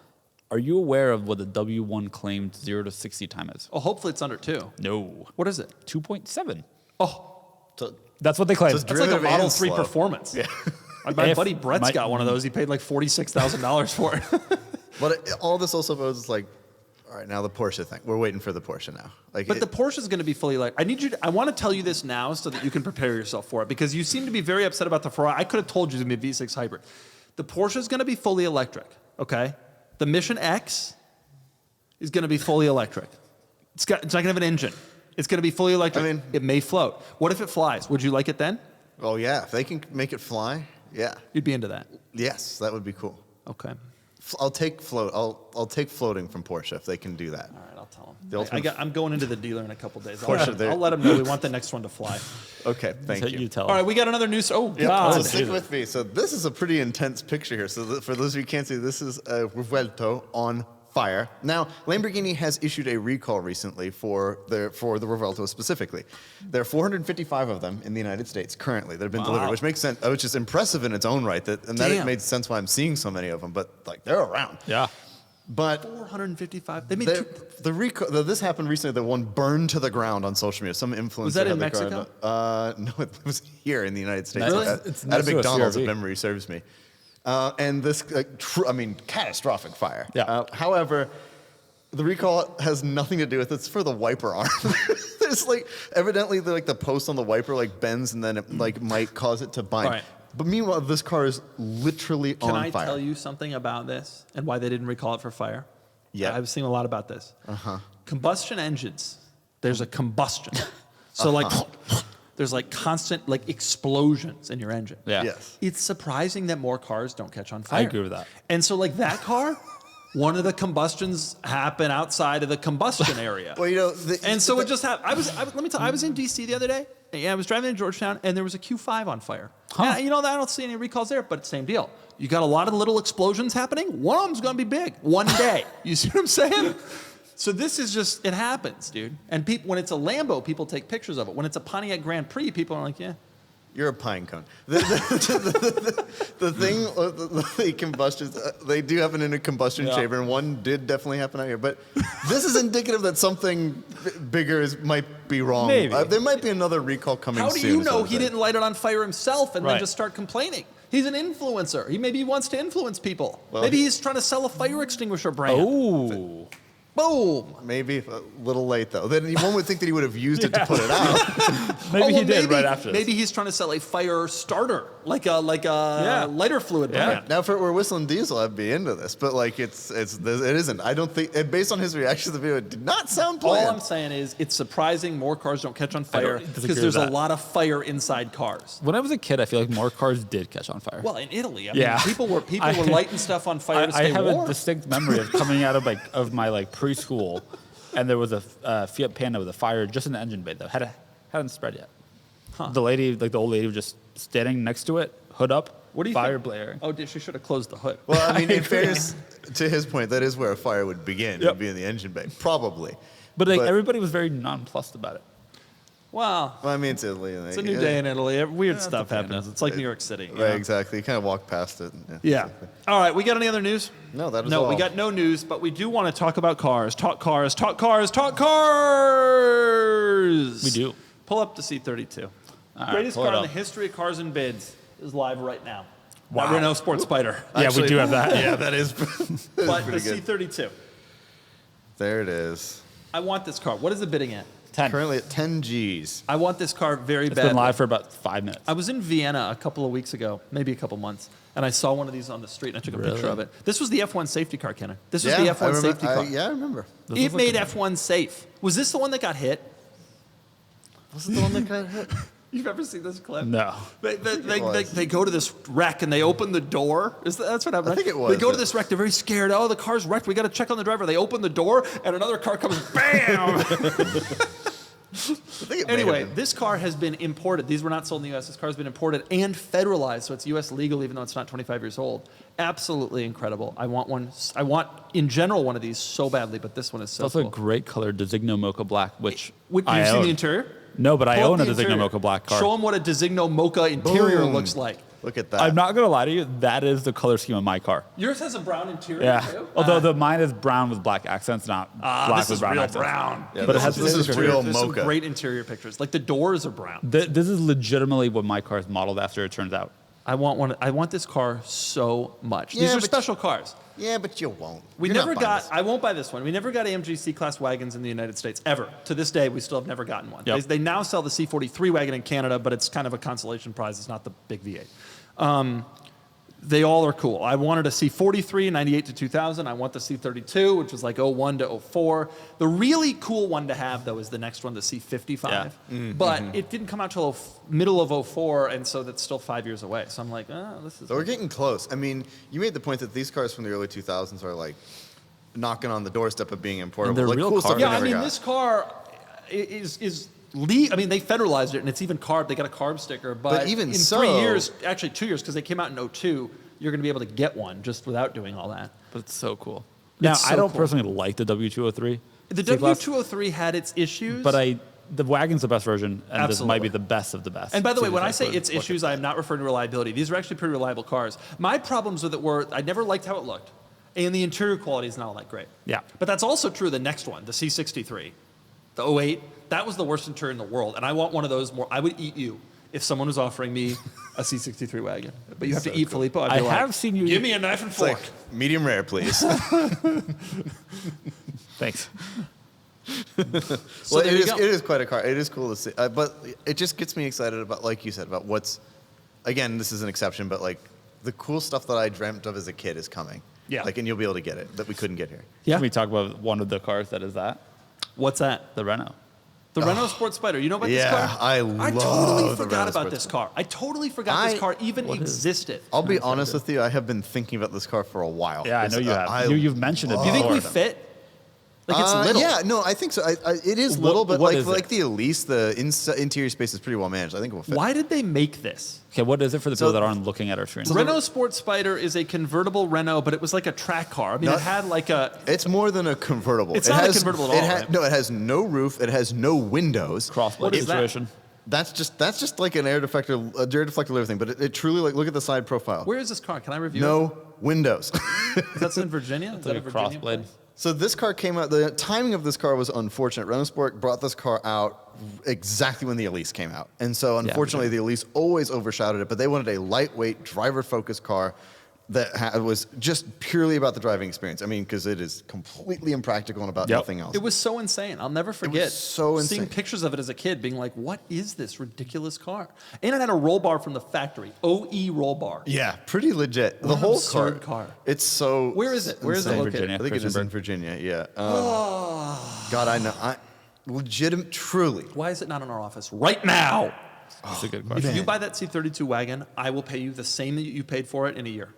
Are you aware of what the W1 claimed 0 to 60 time is? Oh, hopefully it's under 2. No. What is it? 2.7. Oh, So, That's what they claim. So that's like a Derivative Model and 3 slow. performance. Yeah. My If buddy Brett's my- got one of those. He paid like $46,000 for it. but all this also goes like, all right, now the Porsche thing. We're waiting for the Porsche now. Like, But the Porsche is going to be fully electric. I want to tell you this now so that you can prepare yourself for it, because you seem to be very upset about the Ferrari. I could have told you it's going to be a V6 hybrid. The Porsche is going to be fully electric, okay? The Mission X is going to be fully electric. It's not going to have an engine. It's going to be fully electric. I mean- it may float. What if it flies? Would you like it then? oh yeah, if they can make it fly, yeah, You'd be into that. yes, that would be cool. Okay. I'll take floating from Porsche if they can do that. All right, I'll tell The him. ultimate- I'm going into the dealer in a couple days. Porsche, I'll let him know we want the next one to fly. Okay, thank you. You tell All right, we got another news. Oh, Yep, God. so stick with me. So this is a pretty intense picture here. So for those of you who can't see, this is Revuelto on fire. Now, Lamborghini has issued a recall recently for the Revuelto specifically. There are 455 of them in the United States currently that have been delivered, which makes sense, which is impressive in its own right. That Damn. made sense why I'm seeing so many of them. But like they're around. Yeah. But 455. They made the recall. This happened recently. The one burned to the ground on social media. Some influencer. Was that had in the car- Mexico? No, it was here in the United States. Really? At It's a next to a McDonald's, if CRV. memory serves me. And this, catastrophic fire. Yeah. However, the recall has nothing to do with it. It's for the wiper arm. There's evidently the post on the wiper bends and then it might cause it to bind. All right. But meanwhile, this car is literally Can on I fire. tell you something about this and why they didn't recall it for fire? Yeah. I've seen a lot about this. Combustion engines, there's a combustion. So there's constant explosions in your engine. Yeah. Yes. It's surprising that more cars don't catch on fire. I agree with that. And so that car, one of the combustions happen outside of the combustion area. Well, And so it just happened. Let me tell you, I was in D.C. the other day. And I was driving in Georgetown, and there was a Q5 on fire. Huh. And, I don't see any recalls there, but same deal. You got a lot of little explosions happening. One of them's going to be big one day. You see what I'm saying? So this is just, it happens, dude. And when it's a Lambo, people take pictures of it. When it's a Pontiac Grand Prix, people are like, yeah. You're a pine cone. The thing, the combustions, they do happen in a combustion chamber, and one did definitely happen out here. But this is indicative that something bigger might be wrong. Maybe. There might be another recall coming How soon. do you is what know I'm he saying. didn't light it on fire himself and then Right. just start complaining? He's an influencer. Maybe he wants to influence people. Well, Maybe he's trying to sell a fire extinguisher brand. Oh. Boom. Maybe a little late, though. Then one would think that he would have used it to put it out. Maybe he did right after this. Maybe he's trying to sell a fire starter, like a lighter fluid brand. Now, if it were Whistling Diesel, I'd be into this. But it isn't. I don't think, based on his reaction to the video, it did not sound All planned. I'm saying is it's surprising more cars don't catch on fire disagree because with there's a that. lot of fire inside cars. When I was a kid, I feel like more cars did catch on fire. Well, in Italy, Yeah. people were lighting stuff on fire to I stay have warm. a distinct memory of coming out of my preschool, and there was a Fiat Panda with a fire just in the engine bay though. Hadn't spread yet. The lady, the old lady, was just standing next to it, hood up, What do you fire think? blaring. Oh, she should have closed the hood. Well, I mean, in fairness to his point, that is where a fire would begin. It Yep. would be in the engine bay, probably. But everybody was very nonplussed about it. Wow. Well, I mean, it's Italy. It's a new day in Italy. Weird stuff Panda. happens. It's like New York City. you Right, know? exactly. You kind of walk past it. Yeah. All right. We got any other news? No, that is No, all. we got no news, but we do want to talk about cars. Talk cars. Talk cars. Talk cars. We do. Pull up the C32. All right, Greatest pull car it in the up. history of cars and bids is live right now. Wow. Renault Sport Spider. Yeah, we do have that. Yeah, that is, that is But the pretty good. C32. There it is. I want this car. What is the bidding at? 10. Currently at 10 G's. I want this car very It's badly. been live for about 5 minutes. I was in Vienna a couple of weeks ago, maybe a couple months, and I saw one of these on the street, and I took a picture of it. This was the F1 safety car, Kenner. This was the F1 safety car. Yeah, I remember. It made F1 safe. Was this the one that got hit? Was it the one that got hit? You've ever seen this clip? No. They go to this wreck and they open the door. That's what happened. I think it was. They go to this wreck. They're very scared. Oh, the car's wrecked. We got to check on the driver. They open the door and another car comes. Bam! Anyway, this car has been imported. These were not sold in the U.S. This car has been imported and federalized, so it's U.S. legal, even though it's not 25 years old. Absolutely incredible. I want one. I want, in general, one of these so badly, but this one is so It's also cool. a great color, Designo Mocha Black, which You've I seen own. the interior? No, but I Pull up own a the Designo interior. Mocha Black car. Show them what a Designo Mocha interior Boom. looks like. Look at that. I'm not going to lie to you. That is the color scheme of my car. Yours has a brown interior, Yeah. too? Although mine is brown with black accents, not black this with is brown real accents. brown. Yeah, but it has this is interior. real There's some mocha. great interior pictures. Like the doors are brown. This is legitimately what my car is modeled after, it turns out. I want one. I want this car so much. Yeah, These are but- special cars. Yeah, but you won't. We You're not never buying got. this. I won't buy this one. We never got AMG C-Class wagons in the United States ever. To this day, we still have never gotten one. Yep. They now sell the C43 wagon in Canada, but it's kind of a consolation prize. It's not the big V8. They all are cool. I wanted a C43, 98 to 2000. I want the C32, which was like 01 to 04. The really cool one to have, though, is the next one, the C55. Yeah. But it didn't come out till middle of 04, and so that's still 5 years away. So I'm like, oh, this is... So we're getting close. I mean, you made the point that these cars from the early 2000s are like knocking on the doorstep of being importable. they're Like real cool stuff cars. we Yeah, I never mean, got. this car is I mean, they federalized it, and it's even carb. They got a carb sticker, but even in so- 3 years, actually 2 years, because they came out in 02, you're going to be able to get one just without doing all that. But it's so cool. Now, It's so I don't cool. personally like the W203. The C-Class, W203 had its issues, But the wagon's the best version, and this might Absolutely. be the best of the best. And by the So way, when I just say like, its look issues, at I am not referring to reliability. These are actually pretty reliable cars. My problems with it were I never liked how it looked, and the interior quality is not all that great. Yeah. But that's also true of the next one, the C63, the 08. That was the worst interior in the world, and I want one of those more. I would eat you if someone was offering me a C63 wagon. But you have to eat Filippo. I'd be I like, have seen you Give eat- me a knife and It's fork. like medium rare, please. Thanks. So there you it go. is quite a car. It is cool to see. But it just gets me excited about, like you said, about what's, again, this is an exception, but like the cool stuff that I dreamt of as a kid is coming. Yeah. Like, and you'll be able to get it that we couldn't get here. Yeah. Can we talk about one of the cars that is that? What's that? The Renault. The Renault Sport Spider. You know about Yeah, this car? I totally love the forgot Renault about Sport this Spider. car. I totally forgot this car even what is it? existed. I'll be honest with you. I have been thinking about this car for a while. Yeah, I know you have. I You've mentioned it Do you think before. we fit? Like it's little. Yeah, no, I think so. It is What- little, but what like is for it? like the Elise, the interior space is pretty well managed. I think it will fit. Why did they make this? Okay, what is it for the So- people that aren't looking at our screen? Renault Sport Spider is a convertible Renault, but it was like a track car. I mean, No. it had like a... It's more than a convertible. It's not a convertible at all, right? No, it has no roof. It has no windows. Crossplate What is that? situation. That's just like an air deflector, a air deflector little thing. But it truly, like, look at the side profile. Where is this car? Can I review it? No windows. That's in Virginia? Is that Like a a Virginia crossblade. place? So this car came out. The timing of this car was unfortunate. Renault Sport brought this car out exactly when the Elise came out, and so unfortunately, the Elise always overshadowed it. But they wanted a lightweight, driver-focused car that was just purely about the driving experience. I mean, because it is completely impractical and about Yep. nothing else. It was so insane. I'll never forget so seeing insane. pictures of it as a kid, being like, "What is this ridiculous car?" And it had a roll bar from the factory, OE roll bar. Yeah, pretty legit. What The an whole absurd car. It's so. Where is it? Where is it insane. located? Virginia. I think it is in Virginia. Yeah. God, I know. Legitimate, truly. Why is it not in our office right now? That's a good If question. you buy that C32 wagon, I will pay you the same that you paid for it in a year.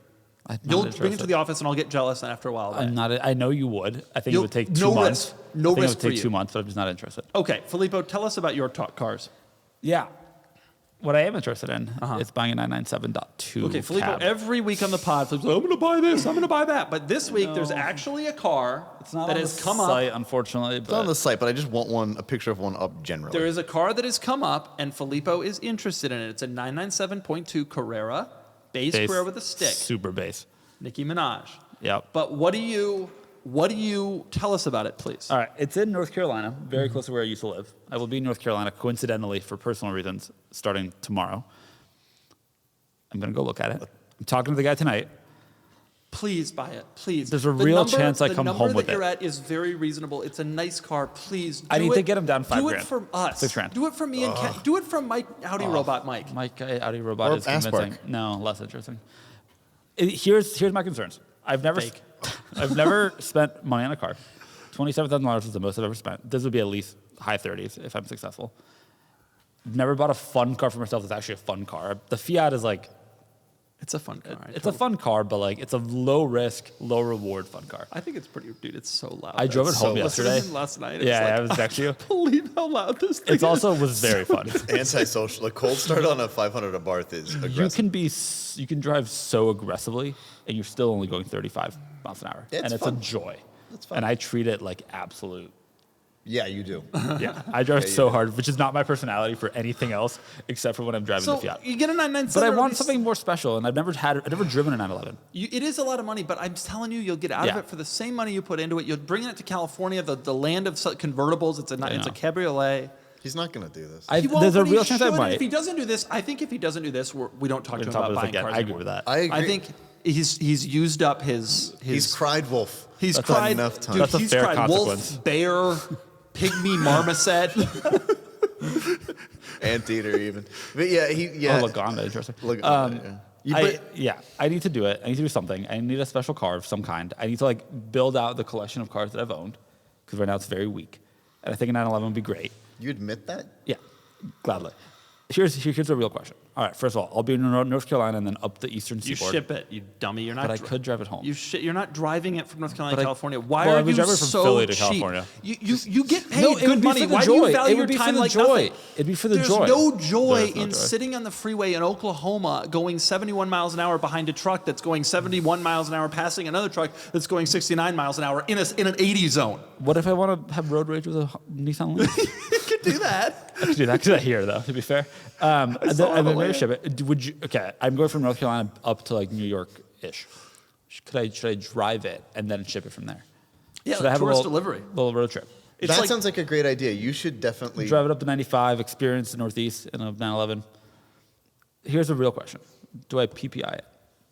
I'm not You'll bring it to interested. the office, and I'll get jealous, and after a while, I'll buy I'm it. not. I know you would. I think You'll- it would take 2 no months. risk. No I think risk it for would take you. 2 months, but I'm just not interested. Okay, Filippo, tell us about your cars. Yeah. What I am interested in is buying a 997.2 Okay, Filippo, cab. every week on the pod, Filippo's like, I'm going to buy this, I'm going to buy that. But this week, there's actually a car that has come up. site, unfortunately. It's on But the site, but I just want a picture of one up generally. There is a car that has come up, and Filippo is interested in it. It's a 997.2 Carrera, base bass, Carrera with a stick, super bass. Nicki Minaj. Yep. But what do you tell us about it, please? All right, it's in North Carolina, very close to where I used to live. I will be in North Carolina, coincidentally, for personal reasons, starting tomorrow. I'm going to go look at it. I'm talking to the guy tonight. Please buy it. Please. There's a real chance I come home with The number that it. you're at is very reasonable. It's a nice car. Please. I need to get them down $5,000. Do it from us. $6,000. Do it from me and Ken. Do it from Mike, Audi Robot Mike. Mike Audi Robot Or is convincing. Aspark. No, less interesting. Here's my concerns. I've never spent money on a car. $27,000 is the most I've ever spent. This would be at least high 30s if I'm successful. Never bought a fun car for myself that's actually a fun car. The Fiat is like, It's a fun car. it's a fun car, but like it's a low risk, low reward fun car. I think it's pretty, dude. It's so loud. I drove it home so yesterday. Listening last night. Yeah, I was next to you. Believe how loud this thing It also was very fun. Antisocial. A cold start on a 500 a Barth is aggressive. You can drive so aggressively, and you're still only going 35 miles an hour, Yeah, and it's fun. a joy. It's fun. And I treat it like absolute. Yeah, you do. Yeah, I drive you so do. hard, which is not my personality for anything else except for when I'm driving So the Fiat. you get a 997. But I or at want least- something more special, and I've never driven a 911. It is a lot of money, but I'm telling you, you'll get out of Yeah. it for the same money you put into it. You're bringing it to California, the land of convertibles. It's a cabriolet. He's not going to do this. He won't, There's a but he real chance I should. might. If he doesn't do this, I think if he doesn't do this, we don't talk to him talk about about buying this again. cars I agree anymore. with that. I agree. I think he's used up his He's cried wolf. He's That's cried enough time. Dude, That's a he's fair cried consequence. wolf, bear, pygmy marmoset. Anteater even. But yeah, Oh, Lagonda, interesting. I need to do it. I need to do something. I need a special car of some kind. I need to like build out the collection of cars that I've owned, because right now it's very weak. And I think a 911 would be great. You admit that? Yeah, gladly. Here's the real question. All right, first of all, I'll be in North Carolina and then up the eastern You seaboard. ship it, you dummy. You're not. But I could drive it home. You're not driving it from North Carolina But to I- California. Why well, I are would you drive it from so Philly to cheap? California. You get paid No, it would good be money. for the Why do you joy. value It your would be for time the like joy. nothing? It'd be for the There's joy. no joy There's no in joy. sitting on the freeway in Oklahoma going 71 miles an hour behind a truck that's going 71 miles an hour passing another truck that's going 69 miles an hour in an 80 zone. What if I want to have road rage with a Nissan Leaf? You could do that. I could do that because I hear though. To be fair, saw I'd the maybe land. ship it. Would you? Okay, I'm going from North Carolina up to like New York-ish. Should I drive it and then ship it from there? Yeah, Should like I have tourist a delivery. little road trip? It's That like, sounds like a great idea. You should definitely. Drive it up to 95, experience the Northeast in a 911. Here's a real question: do I PPI it?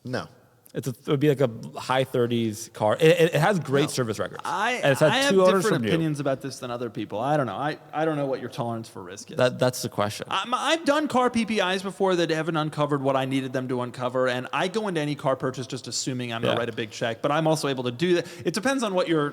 No. It would be like a high 30s car. It has great service records. I and it's had have two owners different from you. opinions about this than other people. I don't know. I don't know what your tolerance for risk is. That's the question. I've done car PPIs before that haven't uncovered what I needed them to uncover, and I go into any car purchase just assuming I'm going to write a big check. But I'm also able to do that. It depends on what your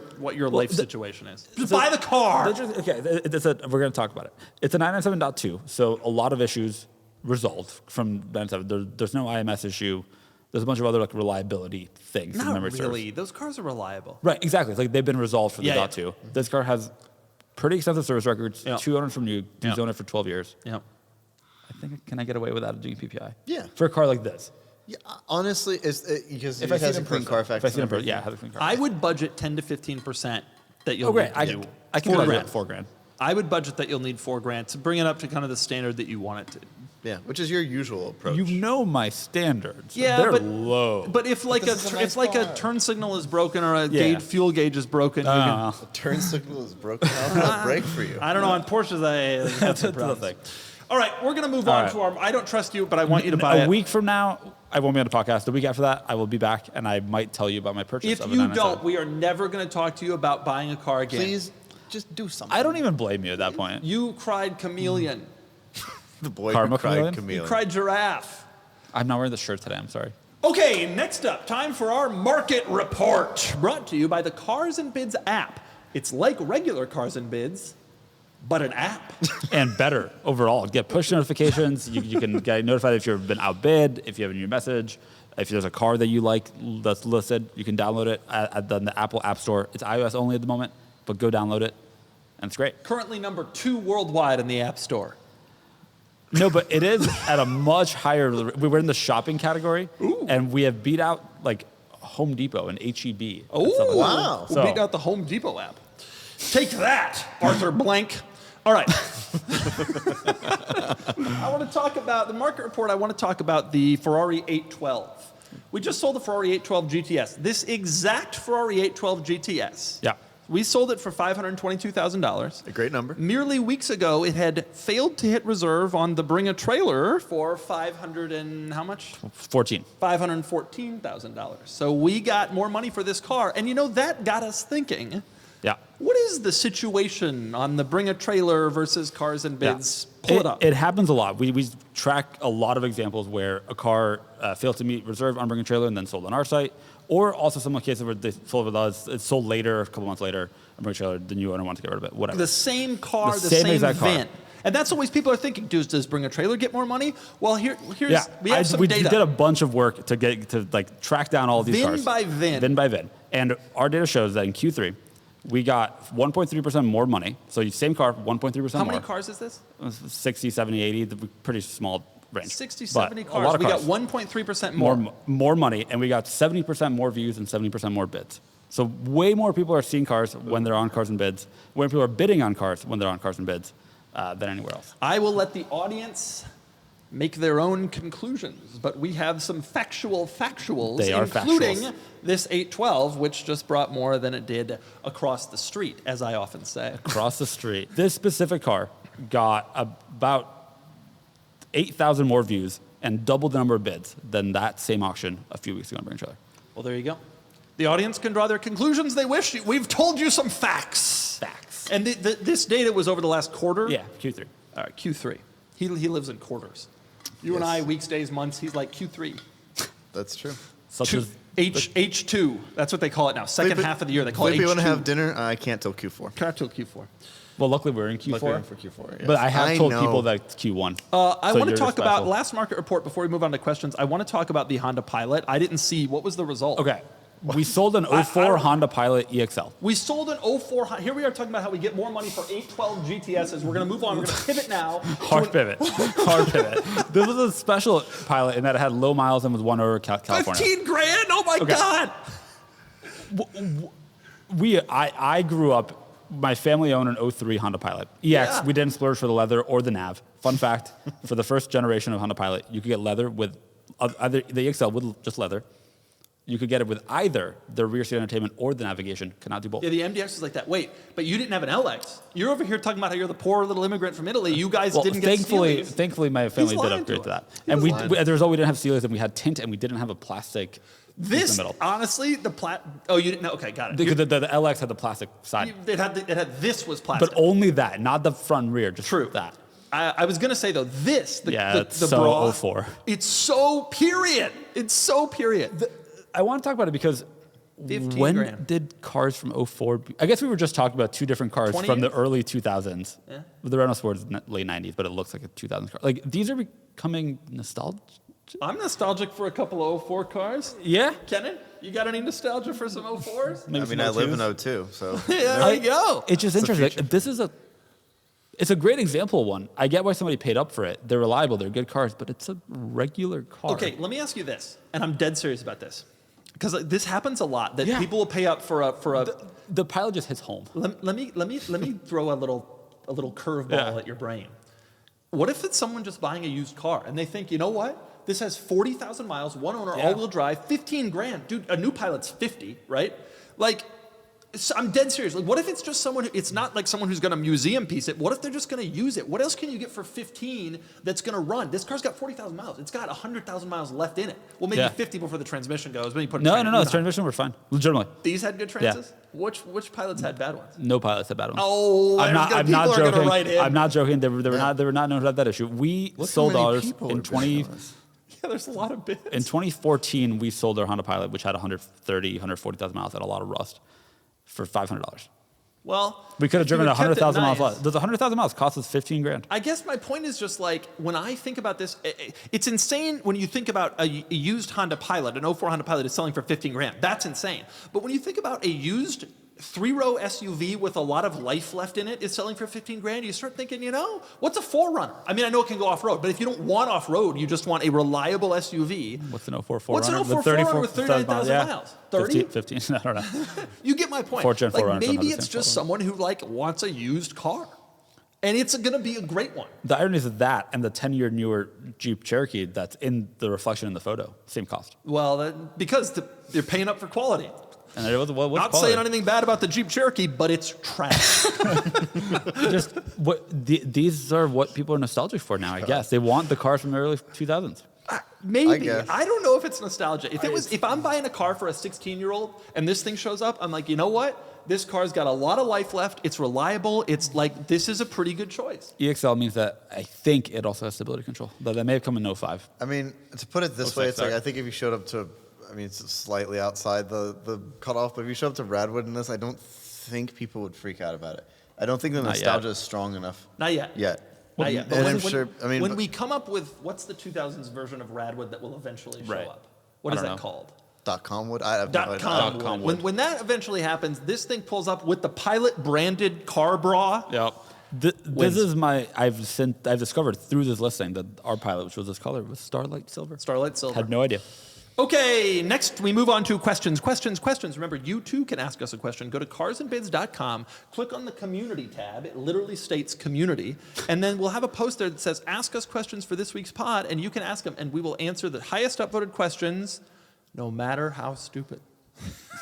life situation is. Just buy the car. Okay, we're going to talk about it. It's a 997.2, so a lot of issues resolved from 997. There's no IMS issue. There's a bunch of other like reliability things. in Not memory really. serves. Those cars are reliable. Right, exactly. It's like they've been resolved for the Yeah, yeah. .2. This car has pretty extensive service records. Yeah. Two owners from you. Yeah. He's owned it for 12 years. Yeah. I think can I get away without doing PPI? Yeah. For a car like this. Yeah, honestly, because If it I see has it a in clean person. Carfax. If I see it in number. person, yeah, it has a clean car. I would budget 10 to 15% that you'll Oh, great. need to do. I can $4 budget grand. $4,000. I would budget that you'll need $4,000 to bring it up to kind of the standard that you want it to. Yeah, which is your usual approach. You know my standards. Yeah, They're but low. But if like this is a nice a car. turn signal is broken or a Yeah. fuel gauge is broken, you can, The turn signal is broken. I'll break for you. I don't know on Porsches. That's That's the thing. All right, we're gonna move All on right. to our. I don't trust you, but I want you to buy a it. week from now, I won't be on the podcast. The week after that, I will be back, and I might tell you about my purchase If of a you 997. don't, we are never gonna talk to you about buying a car again. Please, just do something. I don't even blame you at that point. You cried chameleon. The boy Karma who cried chameleon? chameleon. You cried giraffe. I'm not wearing the shirt today. I'm sorry. Okay, next up, time for our market report. Brought to you by the Cars and Bids app. It's like regular Cars and Bids, but an app. And better overall. Get push notifications. You can get notified if you've been outbid, if you have a new message, if there's a car that you like that's listed. You can download it at the Apple App Store. It's iOS only at the moment, but go download it, and it's great. Currently number 2 worldwide in the App Store. No, but it is at a much higher. We were in the shopping category, and we have beat out like Home Depot and HEB. and Oh, stuff like that. wow. We'll beat out the Home Depot app. Take that, Arthur Blank. All right. I want to talk about the market report. I want to talk about the Ferrari 812. We just sold the Ferrari 812 GTS. This exact Ferrari 812 GTS Yeah. We sold it for $522,000. A great number. Merely weeks ago, it had failed to hit reserve on the Bring a Trailer for 500 and how much? 14. $514,000. So we got more money for this car. And you know, that got us thinking, Yeah. what is the situation on the Bring a Trailer versus Cars and Bids? Pull it up. It happens a lot. We track a lot of examples where a car failed to meet reserve on Bring a Trailer and then sold on our site. Or also some cases where they sold with us, it's sold later, a couple months later, on Bring a Trailer, the new owner wants to get rid of it, whatever. The same car, the same same exact car. VIN. And that's always people are thinking, does Bring a Trailer get more money? Well, here's Yeah, we have some we data. did a bunch of work to like track down all of these VIN cars. by VIN. VIN by VIN. And our data shows that in Q3, we got 1.3% more money. So same car, 1.3% more. How many cars is this? 60, 70, 80, pretty small range. 60, But 70 a cars. lot of We got cars. 1.3% more. More money, and we got 70% more views and 70% more bids. So way more people are seeing cars when they're on Cars and Bids, way more people are bidding on cars when they're on Cars and Bids than anywhere else. I will let the audience make their own conclusions, but we have some factuals, They are including factuals. this 812, which just brought more than it did across the street, as I often say. Across the street. This specific car got about 8,000 more views and double the number of bids than that same auction a few weeks ago on Bring a Trailer. Well, there you go. The audience can draw their conclusions they wish. We've told you some facts. Facts. And this data was over the last quarter? Yeah, Q3. All right, Q3. He lives in quarters. You and Yes. I, weeks, days, months, he's like Q3. That's true. Such Two, as H2. That's what they call it now. Second half of the year, they call it If you H2. want to have dinner, I can't till Q4. Can't till Q4. well, luckily we're in Q4. Luckily we're in for Q4, yes. But I have told know. people that it's Q1. I So want to you're talk about special. last market report before we move on to questions. I want to talk about the Honda Pilot. I didn't see what was the result. Okay. We sold an 04 Honda Pilot EXL. We sold an 04. Here we are talking about how we get more money for 812 GTSs. We're going to move on. We're going to pivot now. Hard pivot. Hard pivot. This was a special Pilot in that it had low miles and was won over California. 15 grand? Oh my God. I grew up, my family owned an 03 Honda Pilot. EX, Yeah. we didn't splurge for the leather or the nav. Fun fact, for the first generation of Honda Pilot, you could get leather with, either the EXL with just leather. You could get it with either the rear seat entertainment or the navigation. Cannot do both. Yeah, the MDX is like that. Wait, but you didn't have an LX. You're over here talking about how you're the poor little immigrant from Italy. You guys didn't get Steelies. Thankfully, my family did lying upgrade to to that. us. And He we, was lying. there was we didn't have Steelies, and we had tint, and we didn't have a plastic piece in This, the middle. honestly, Oh, you didn't know? Okay, got it. Because the LX had the plastic side. It had this was plastic. But only that, not the front and rear, just True. that. I was going to say, though, this, the it's the so bra, 04. It's so period. It's so period. I want to talk about it because 15 when grand. did cars from 04? I guess we were just talking about two different cars 20 from the years? early 2000s. Yeah. The Renault Sport is late 90s, but it looks like a 2000s car. Like these are becoming nostalgic. I'm nostalgic for a couple of 04 cars. Yeah. Kenan, you got any nostalgia for some 04s? Maybe I mean, some I live 02s. in 02, so. Yeah, there you go. It's just interesting. Like, this is it's a great example of one. I get why somebody paid up for it. They're reliable. They're good cars, but it's a regular car. Okay, let me ask you this, and I'm dead serious about this, because this happens a lot. That Yeah. people will pay up for a. The Pilot just hits home. Let me throw a little curveball Yeah. at your brain. What if it's someone just buying a used car and they think, you know what? This has 40,000 miles, one owner, Yeah. all-wheel drive, 15 grand. Dude, a new Pilot's 50, right? Like, I'm dead serious. Like, what if it's just someone it's not like someone who's going to museum piece it. What if they're just going to use it? What else can you get for 15 that's going to run? This car's got 40,000 miles. It's got 100,000 miles left in it. Well, maybe Yeah. 50 before the transmission goes. Then you put a No, the transmission were fine. Legitimately. These had good trances? Which Pilots had bad ones? No Pilots had bad ones. Oh, I'm not people are joking. gonna write in. I'm not joking. They were not known to have that issue. We Look how sold many ours people in are bidding on this. Yeah, there's a lot of bids. in 2014. We sold our Honda Pilot, which had 140,000 miles, had a lot of rust, for $500. Well, We could have if you driven had kept it 100,000 miles nice- less. Does 100,000 miles cost us 15 grand? I guess my point is just like, when I think about this, it's insane when you think about a used Honda Pilot, an 04 Honda Pilot is selling for 15 grand. That's insane. But when you think about a used 3-row SUV with a lot of life left in it is selling for 15 grand, you start thinking, what's a 4Runner? I mean, I know it can go off-road, but if you don't want off-road, you just want a reliable SUV. What's an 04 What's an 04 4Runner with 39,000 miles? 30? 15, I don't know. You get my point. Fourth gen 4Runners don't have Maybe the it's same just 4Runner. someone who wants a used car. And it's going to be a great one. The irony is that and the 10-year newer Jeep Cherokee that's in the reflection in the photo, same cost. Well, because they're paying up for quality. And it was what's Not quality? saying anything bad about the Jeep Cherokee, but it's trash. Just these are what people are nostalgic for now. I guess they want the cars from the early 2000s. Maybe. guess. I don't know if it's nostalgia. If I'm buying a car for a 16-year-old and this thing shows up, I'm like, you know what? This car's got a lot of life left. It's reliable. It's like, this is a pretty good choice. EXL means that I think it also has stability control, though that may have come in 05. I mean, to put it this Looks way, like it's like that. I think if you showed up to, I mean, it's slightly outside the cutoff, but if you showed up to Radwood in this, I don't think people would freak out about it. I don't think the Not nostalgia yet. is strong enough. Not yet. Yet. Not yet. But And when, I'm sure. I mean, when we come up with, what's the 2000s version of Radwood that will eventually show Right. up? What I is don't that know. called? .com would. I have no idea. .com. .com When, would. when that eventually happens, this thing pulls up with the Pilot branded car bra. Yep. Wins. This is I've discovered through this listing that our Pilot, which was this color, was Starlight Silver. Starlight Silver. Had no idea. Okay, next we move on to questions. Remember, you too can ask us a question. Go to carsandbids.com, click on the community tab. It literally states community. And then we'll have a post there that says, ask us questions for this week's pod, and you can ask them, and we will answer the highest upvoted questions, no matter how stupid.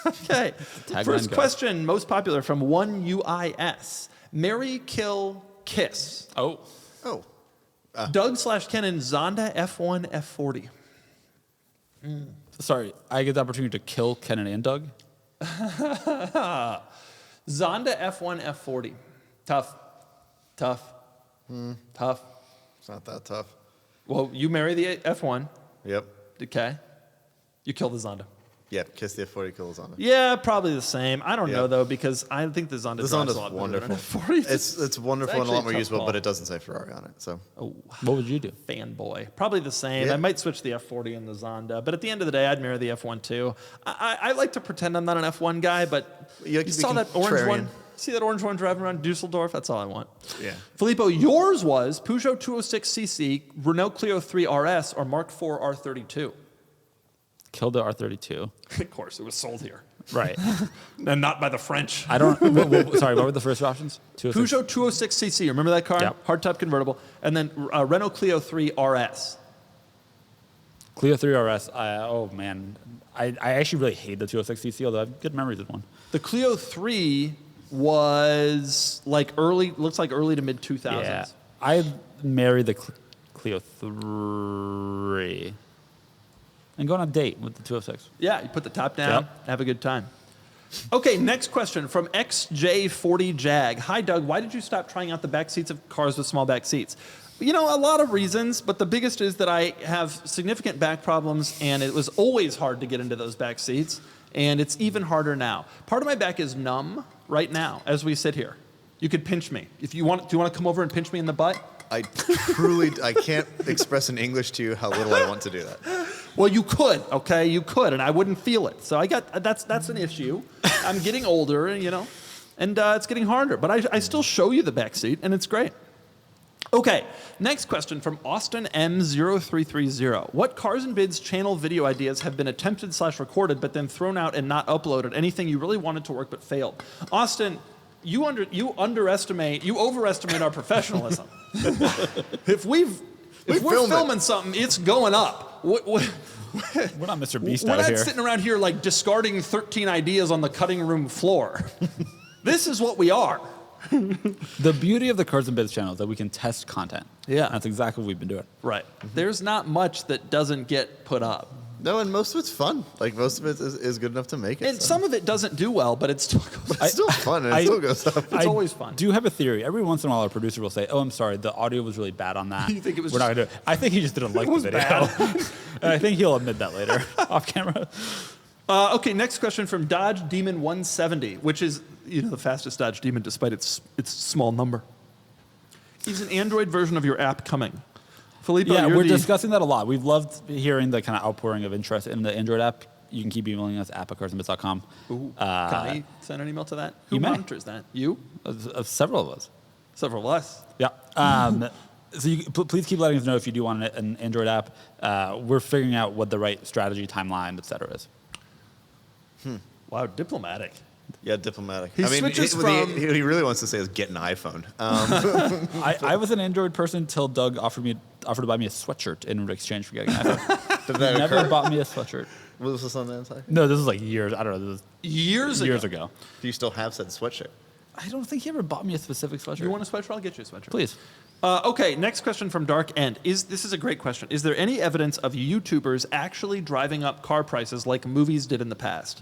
Okay, Tagline first go. question, most popular from 1UIS. Marry, kill, kiss. Oh. Oh. Doug/Kenan, Zonda F1, F40. Sorry, I get the opportunity to kill Kenan and Doug. Zonda F1, F40. Tough. Tough. It's not that tough. Well, you marry the F1. Yep. Okay. You kill the Zonda. Yep. Kiss the F40 kills on it. Yeah, probably the same. I don't Yeah. know, though, because I think the Zonda The drives Zonda's a lot wonderful. better than an F40. It's wonderful and a actually lot a more tough usable, call. but it doesn't say Ferrari on it. So Oh, What would you do? fanboy. Probably the same. Yeah. I might switch the F40 and the Zonda, but at the end of the day, I'd marry the F1 too. I like to pretend I'm not an F1 guy, but You like to be saw that orange contrarian. one? See that orange one driving around Dusseldorf? That's all I want. yeah. Filippo, yours was Peugeot 206cc, Renault Clio 3 RS, or Mark IV R32. Kill the R32. Of course, it was sold here. Right. And not by the French. I don't. Sorry, what were the first options? 206? Peugeot 206cc, remember that car? Yep. Hardtop convertible. And then Renault Clio 3 RS. Clio 3 RS. Oh man, I actually really hate the 206cc, although I have good memories of one. The Clio 3 was like looks like early to mid 2000s. Yeah, I married the Clio 3 and go on a date with the 206. Yeah, you put the top down, Yep. have a good time. Okay, next question from XJ40Jag. Hi, Doug. Why did you stop trying out the back seats of cars with small back seats? You know, a lot of reasons, but the biggest is that I have significant back problems, and it was always hard to get into those back seats, and it's even harder now. Part of my back is numb right now as we sit here. You could pinch me. If you want, do you want to come over and pinch me in the butt? I can't express in English to you how little I want to do that. Well, you could, okay? You could, and I wouldn't feel it. So that's an issue. I'm getting older, and it's getting harder. But I still show you the back seat, and it's great. Okay, next question from Austin M0330. What Cars and Bids channel video ideas have been attempted/recorded but then thrown out and not uploaded? Anything you really wanted to work but failed? Austin, you overestimate our professionalism. If we're film it. filming something, it's going up. We're not Mr. Beast We're out not here. sitting around here like discarding 13 ideas on the cutting room floor. This is what we are. The beauty of the Cars and Bids channel is that we can test content. Yeah. That's exactly what we've been doing. Right. There's not much that doesn't get put up. No, and most of it's fun. Like most of it is good enough to make it. And so. some of it doesn't do well, but it still goes. It's still fun, and it I- still goes up. It's always fun. Do have a theory. Every once in a while, our producer will say, "Oh, I'm sorry, the audio was really bad on that. You think it was We're not gonna do it." I think he just didn't like the was video. bad. And I think he'll admit that later off camera. Okay, next question from Dodge Demon 170, which is the fastest Dodge Demon despite its small number. Is an Android version of your app coming? Filippo, Yeah, you're we're the- discussing that a lot. We've loved hearing the kind of outpouring of interest in the Android app. You can keep emailing us at carsandbits.com. Ooh, can I send an email to that? Who you may. monitors that? You? Several of us. Several of us. Yeah. So please keep letting us know if you do want an Android app. We're figuring out what the right strategy, timeline, et cetera is. Wow, diplomatic. Yeah, diplomatic. He switches from- he really wants to say is get an iPhone. I was an Android person until Doug offered to buy me a sweatshirt in exchange for getting an iPhone. Did that Never occur? bought me a sweatshirt. Was this on the inside? No, this was like years. I don't know. This was years ago. Do you still have said sweatshirt? I don't think he ever bought me a specific sweatshirt. You want a sweatshirt? I'll get you a sweatshirt. Please. Okay, next question from Dark End. This is a great question. Is there any evidence of YouTubers actually driving up car prices like movies did in the past?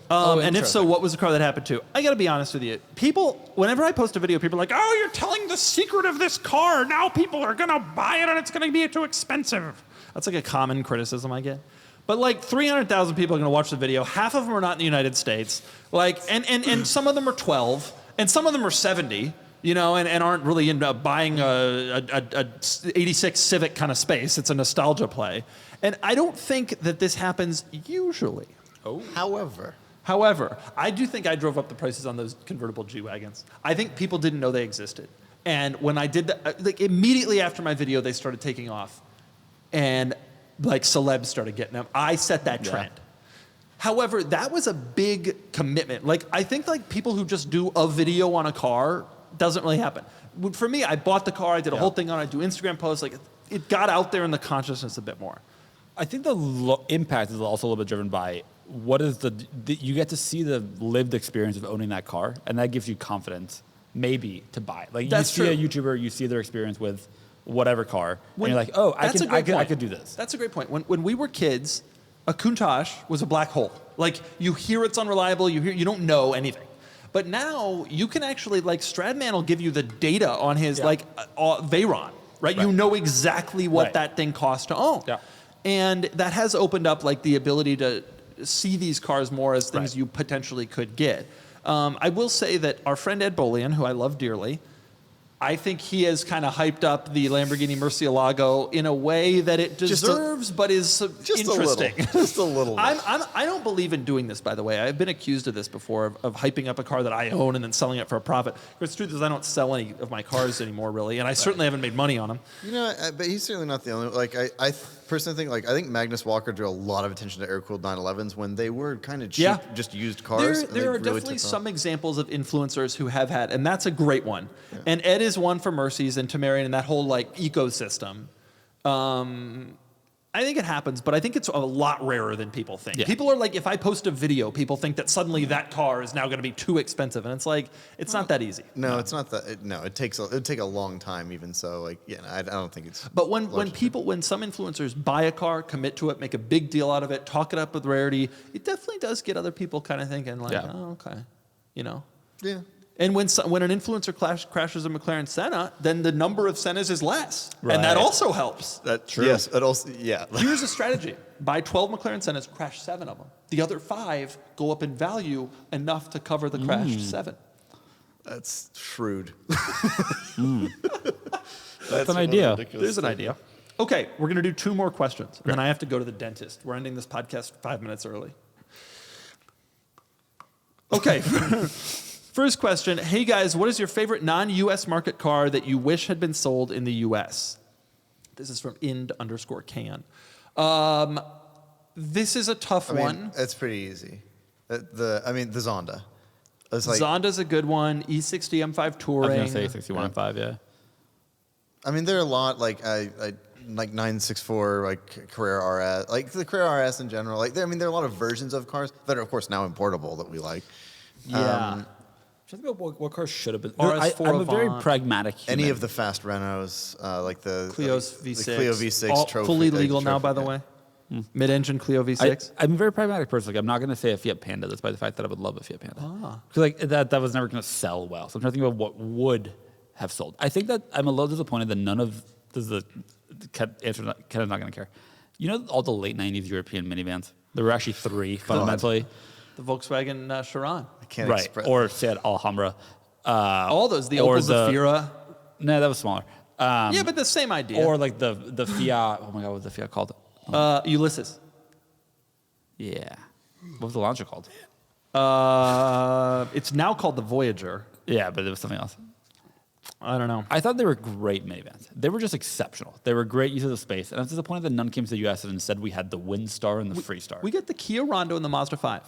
And if so, what was the car that happened to? I got to be honest with you. People, whenever I post a video, people are like, "Oh, you're telling the secret of this car. Now people are gonna buy it, and it's gonna be too expensive." That's like a common criticism I get. But like 300,000 people are going to watch the video. Half of them are not in the United States. Like, and some of them are 12, and some of them are 70, you know, and aren't really into buying a 86 Civic kind of space. It's a nostalgia play. And I don't think that this happens usually. However, I do think I drove up the prices on those convertible G-Wagons. I think people didn't know they existed. And when I did that, like immediately after my video, they started taking off. And like celebs started getting them. I set that trend. However, that was a big commitment. Like I think like people who just do a video on a car doesn't really happen. For me, I bought the car, I did a whole thing on it, I do Instagram posts, like it got out there in the consciousness a bit more. I think the impact is also a little bit driven by what is you get to see the lived experience of owning that car, and that gives you confidence maybe to buy it. Like That's you see true. a YouTuber, you see their experience with whatever car, and you're like, oh, I could do this. That's a great point. When we were kids, a Countach was a black hole. Like you hear it's unreliable, you don't know anything. But now you can actually like Stradman will give you the data on his Veyron, right? You know exactly what that thing costs to own. Yeah. And that has opened up like the ability to see these cars more as things you potentially could get. I will say that our friend Ed Bolian, who I love dearly, I think he has kind of hyped up the Lamborghini Murcielago in a way that it deserves, but is interesting. Just a little. I don't believe in doing this, by the way. I've been accused of this before, of hyping up a car that I own and then selling it for a profit. Because the truth is, I don't sell any of my cars anymore, really, and I certainly haven't made money on them. You know, but he's certainly not the only. Like I personally think, like I think Magnus Walker drew a lot of attention to air-cooled 911s when they were kind of cheap, just used cars. There are definitely some examples of influencers who have had, and that's a great one. Yeah. And Ed is one for Mercies and Tamarian and that whole like ecosystem. I think it happens, but I think it's a lot rarer than people think. Yeah. People are like, if I post a video, people think that suddenly that car is now going to be too expensive, and it's like, it's not that easy. No, it's not that. It'd take a long time, even so. Like, yeah, I don't think it's. But when some influencers buy a car, commit to it, make a big deal out of it, talk it up with rarity, it definitely does get other people kind of thinking like, oh, okay, you know. Yeah. And when an influencer crashes a McLaren Senna, then the number of Sennas is less, and that also helps. That's true. Yes, it also Here's a strategy: buy 12 McLaren Sennas, crash 7 of them. The other 5 go up in value enough to cover the crashed 7. That's shrewd. That's an idea. There's an idea. Okay, we're gonna do 2 more questions, and then I have to go to the dentist. We're ending this podcast 5 minutes early. Okay. First question, hey guys, what is your favorite non-US market car that you wish had been sold in the US? This is from ind_can. This is a tough one. It's pretty easy. The Zonda. It's like, Zonda's a good one. E60 M5 Touring. I was going to say 61 M5, yeah. I mean, there are a lot, like 964, like Carrera RS, like the Carrera RS in general. Like, there are a lot of versions of cars that are, of course, now importable that we like. Yeah. Trying to think about what cars should have been. RS4 I'm a very pragmatic human. Any of the fast Renaults, like the Clio's V6. The Clio V6 all trophy. Fully legal now, by the way. Mid-engine Clio V6. I'm a very pragmatic person. Like, I'm not going to say a Fiat Panda, despite the fact that I would love a Fiat Panda. Because like that was never going to sell well. So I'm trying to think about what would have sold. I think that I'm a little disappointed that none of Kenneth's not going to care. You know all the late 90s European minivans? There were actually 3 fundamentally. The Volkswagen Chiron. Right, or Seat Alhambra. All those, the Opel Zafira. No, that was smaller. Yeah, but the same idea. Or like the Fiat, oh my God, what was the Fiat called? Ulysses. Yeah. What was the launcher called? It's now called the Voyager. Yeah, but it was something else. I don't know. I thought they were great minivans. They were just exceptional. They were great use of the space. And I was disappointed that none came to the US and instead we had the Windstar and the Freestar. We get the Kia Rondo and the Mazda 5.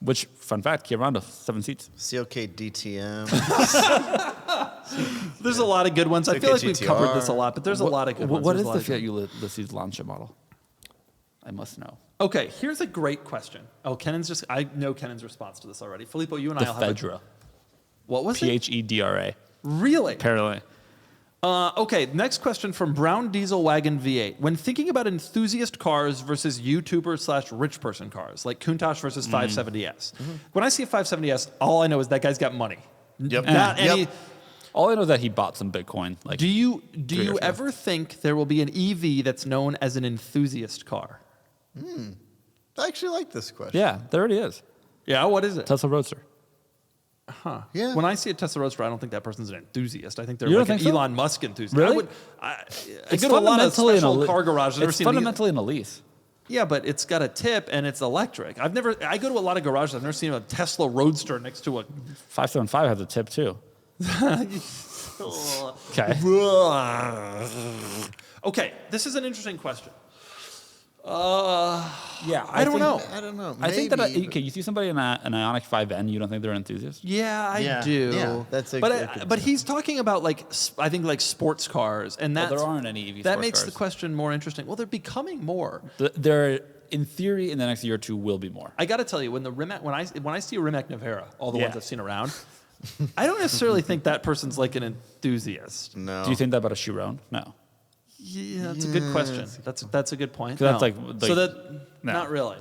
Which, fun fact, Kia Rondo, 7 seats. CLK DTM. There's a lot of good ones. I feel like we've GTR. covered this a lot, but there's a lot of good ones. What There's is a lot the of good Fiat Ulysses Lancia model? I must know. Okay, here's a great question. Oh, I know Kennan's response to this already. Filippo, you and The I'll have Fedra. What was it? Phedra. Really? Apparently. Okay, next question from Brown Diesel Wagon V8. When thinking about enthusiast cars versus YouTuber/rich person cars, like Countach versus 570S, when I see a 570S, all I know is that guy's got money. Yep. Not any. Yep. All I know is that he bought some Bitcoin. Like, Do you years ago. ever think there will be an EV that's known as an enthusiast car? I actually like this question. Yeah, there it is. Yeah, what is it? Tesla Roadster. Huh. Yeah. When I see a Tesla Roadster, I don't think that person's an enthusiast. I think they're You like don't an think so? Elon Musk enthusiast. Really? I go to a lot of special car garages. I've never It's seen an fundamentally an Elise. Yeah, but it's got a tip and it's electric. I go to a lot of garages. I've never seen a Tesla Roadster next to a. 575 has a tip too. Okay. Okay, this is an interesting question. Yeah, I don't know. I don't know. I think that Maybe, okay, you see somebody in an Ioniq 5N, you don't think they're an enthusiast? Yeah, I Yeah, do. yeah, that's a good but he's talking about I think like sports cars, and Well, that there aren't any EV that sports makes cars. the question more interesting. Well, they're becoming more. There, in theory, in the next year or two, will be more. I got to tell you, when I see a Rimac Nevera, all the Yeah. ones I've seen around, I don't necessarily think that person's like an enthusiast. No. Do you think that about a Chiron? No. Yeah, that's a good question. That's a good point. 'Cause that's like so that no. not really.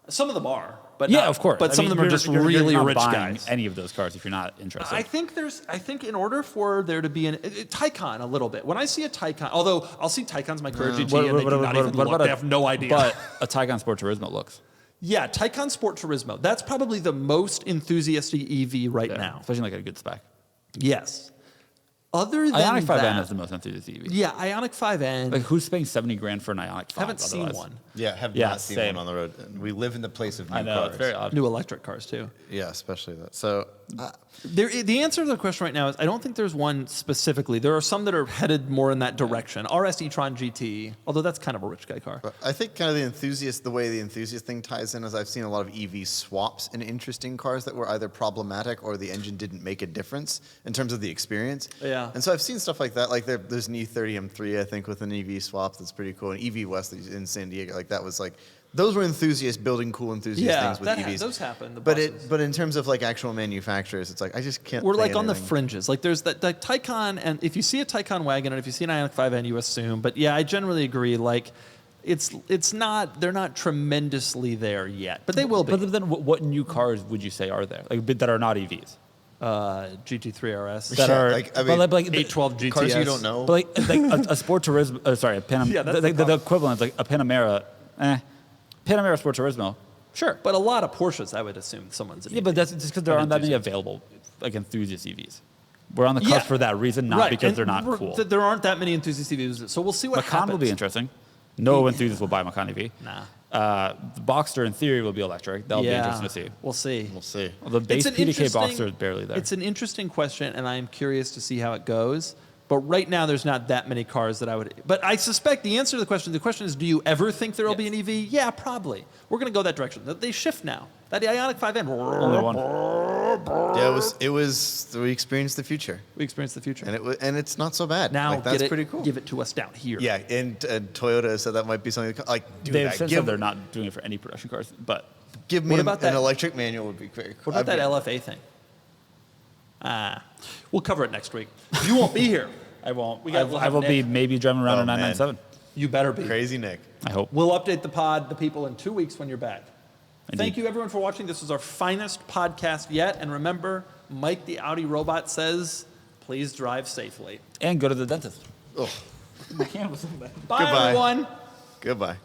Some of them are, but Yeah, not- of course. But I some mean, of them are you're- just you're really not rich buying guys. any of those cars if you're not interested. I think in order for there to be a Taycan a little bit. When I see a Taycan, although I'll see Taycans my Courage GT and they do not even look. They have no idea. But a Taycan Sport Turismo looks. Yeah, Taycan Sport Turismo. That's probably the most enthusiastic EV right now. Especially like a good spec. Yes. Other than Ioniq 5N that, is the most enthusiastic EV. yeah, Ioniq 5N. Like who's paying $70,000 for an Ioniq 5? haven't seen otherwise? one. Yeah, have Yeah, not seen same. one on the road. We live in the place of new I know, cars. it's very odd. New electric cars too. Yeah, especially that. So, The answer to the question right now is I don't think there's one specifically. There are some that are headed more in that direction. RS e-tron GT, although that's kind of a rich guy car. but I think kind of the way the enthusiast thing ties in is I've seen a lot of EV swaps in interesting cars that were either problematic or the engine didn't make a difference in terms of the experience. Yeah. And so I've seen stuff like that. Like there's an E30 M3, I think, with an EV swap that's pretty cool. And EV West in San Diego, like that was like, those were enthusiasts building cool enthusiast things with EVs. those happen. The But buses. but in terms of like actual manufacturers, it's like I just can't. We're say like on the anything. fringes. Like there's that Taycan, and if you see a Taycan wagon, and if you see an Ioniq 5N, you assume. But yeah, I generally agree. Like, it's not. They're not tremendously there yet, but they will be. But then what new cars would you say are there? Like that are not EVs? GT3 RS. That Yeah, are like, I mean, but like 812 GTS. Cars you don't know. But like a Sport Turismo, sorry, a Panamera. Yeah, that's the equivalent is like a Panamera. Panamera Sport Turismo. Sure, but a lot of Porsches, I would assume someone's an Yeah, EV. but that's just because there aren't that many available, like enthusiast EVs. We're on the cusp for that reason, not because and they're not cool. There aren't that many enthusiast EVs, so we'll see what Macan happens. will be interesting. No enthusiast will buy a Macan EV. Nah. The Boxster, in theory, will be electric. That'll be interesting to see. We'll see. We'll see. Well, the base It's an PDK interesting- Boxster is barely there. It's an interesting question, and I am curious to see how it goes. But right now, there's not that many cars that I would. But I suspect the answer to the question is, do you ever think there will be an EV? Yeah, probably. We're going to go that direction. They shift now. That Ioniq 5N. Only one. Yeah, it was. We experienced the future, We experienced the future. and it's not so bad. Now like, that's get it, pretty cool. give it to us down here. Yeah, and Toyota said that might be something like do They've that. since Give, said they're not doing it for any production cars, but give me What an, about that- an electric manual would be great. What about that LFA thing? We'll cover it next week. You won't be here. I won't. We'll I have will be Nick. maybe driving around Oh, a man. 997. You better be. Crazy Nick. I hope. We'll update the people in 2 weeks when you're back. Indeed. Thank you, everyone, for watching. This was our finest podcast yet. And remember, Mike the Audi robot says, please drive safely. And go to the dentist. Oh, My can was so bad. Bye, Goodbye. everyone. goodbye.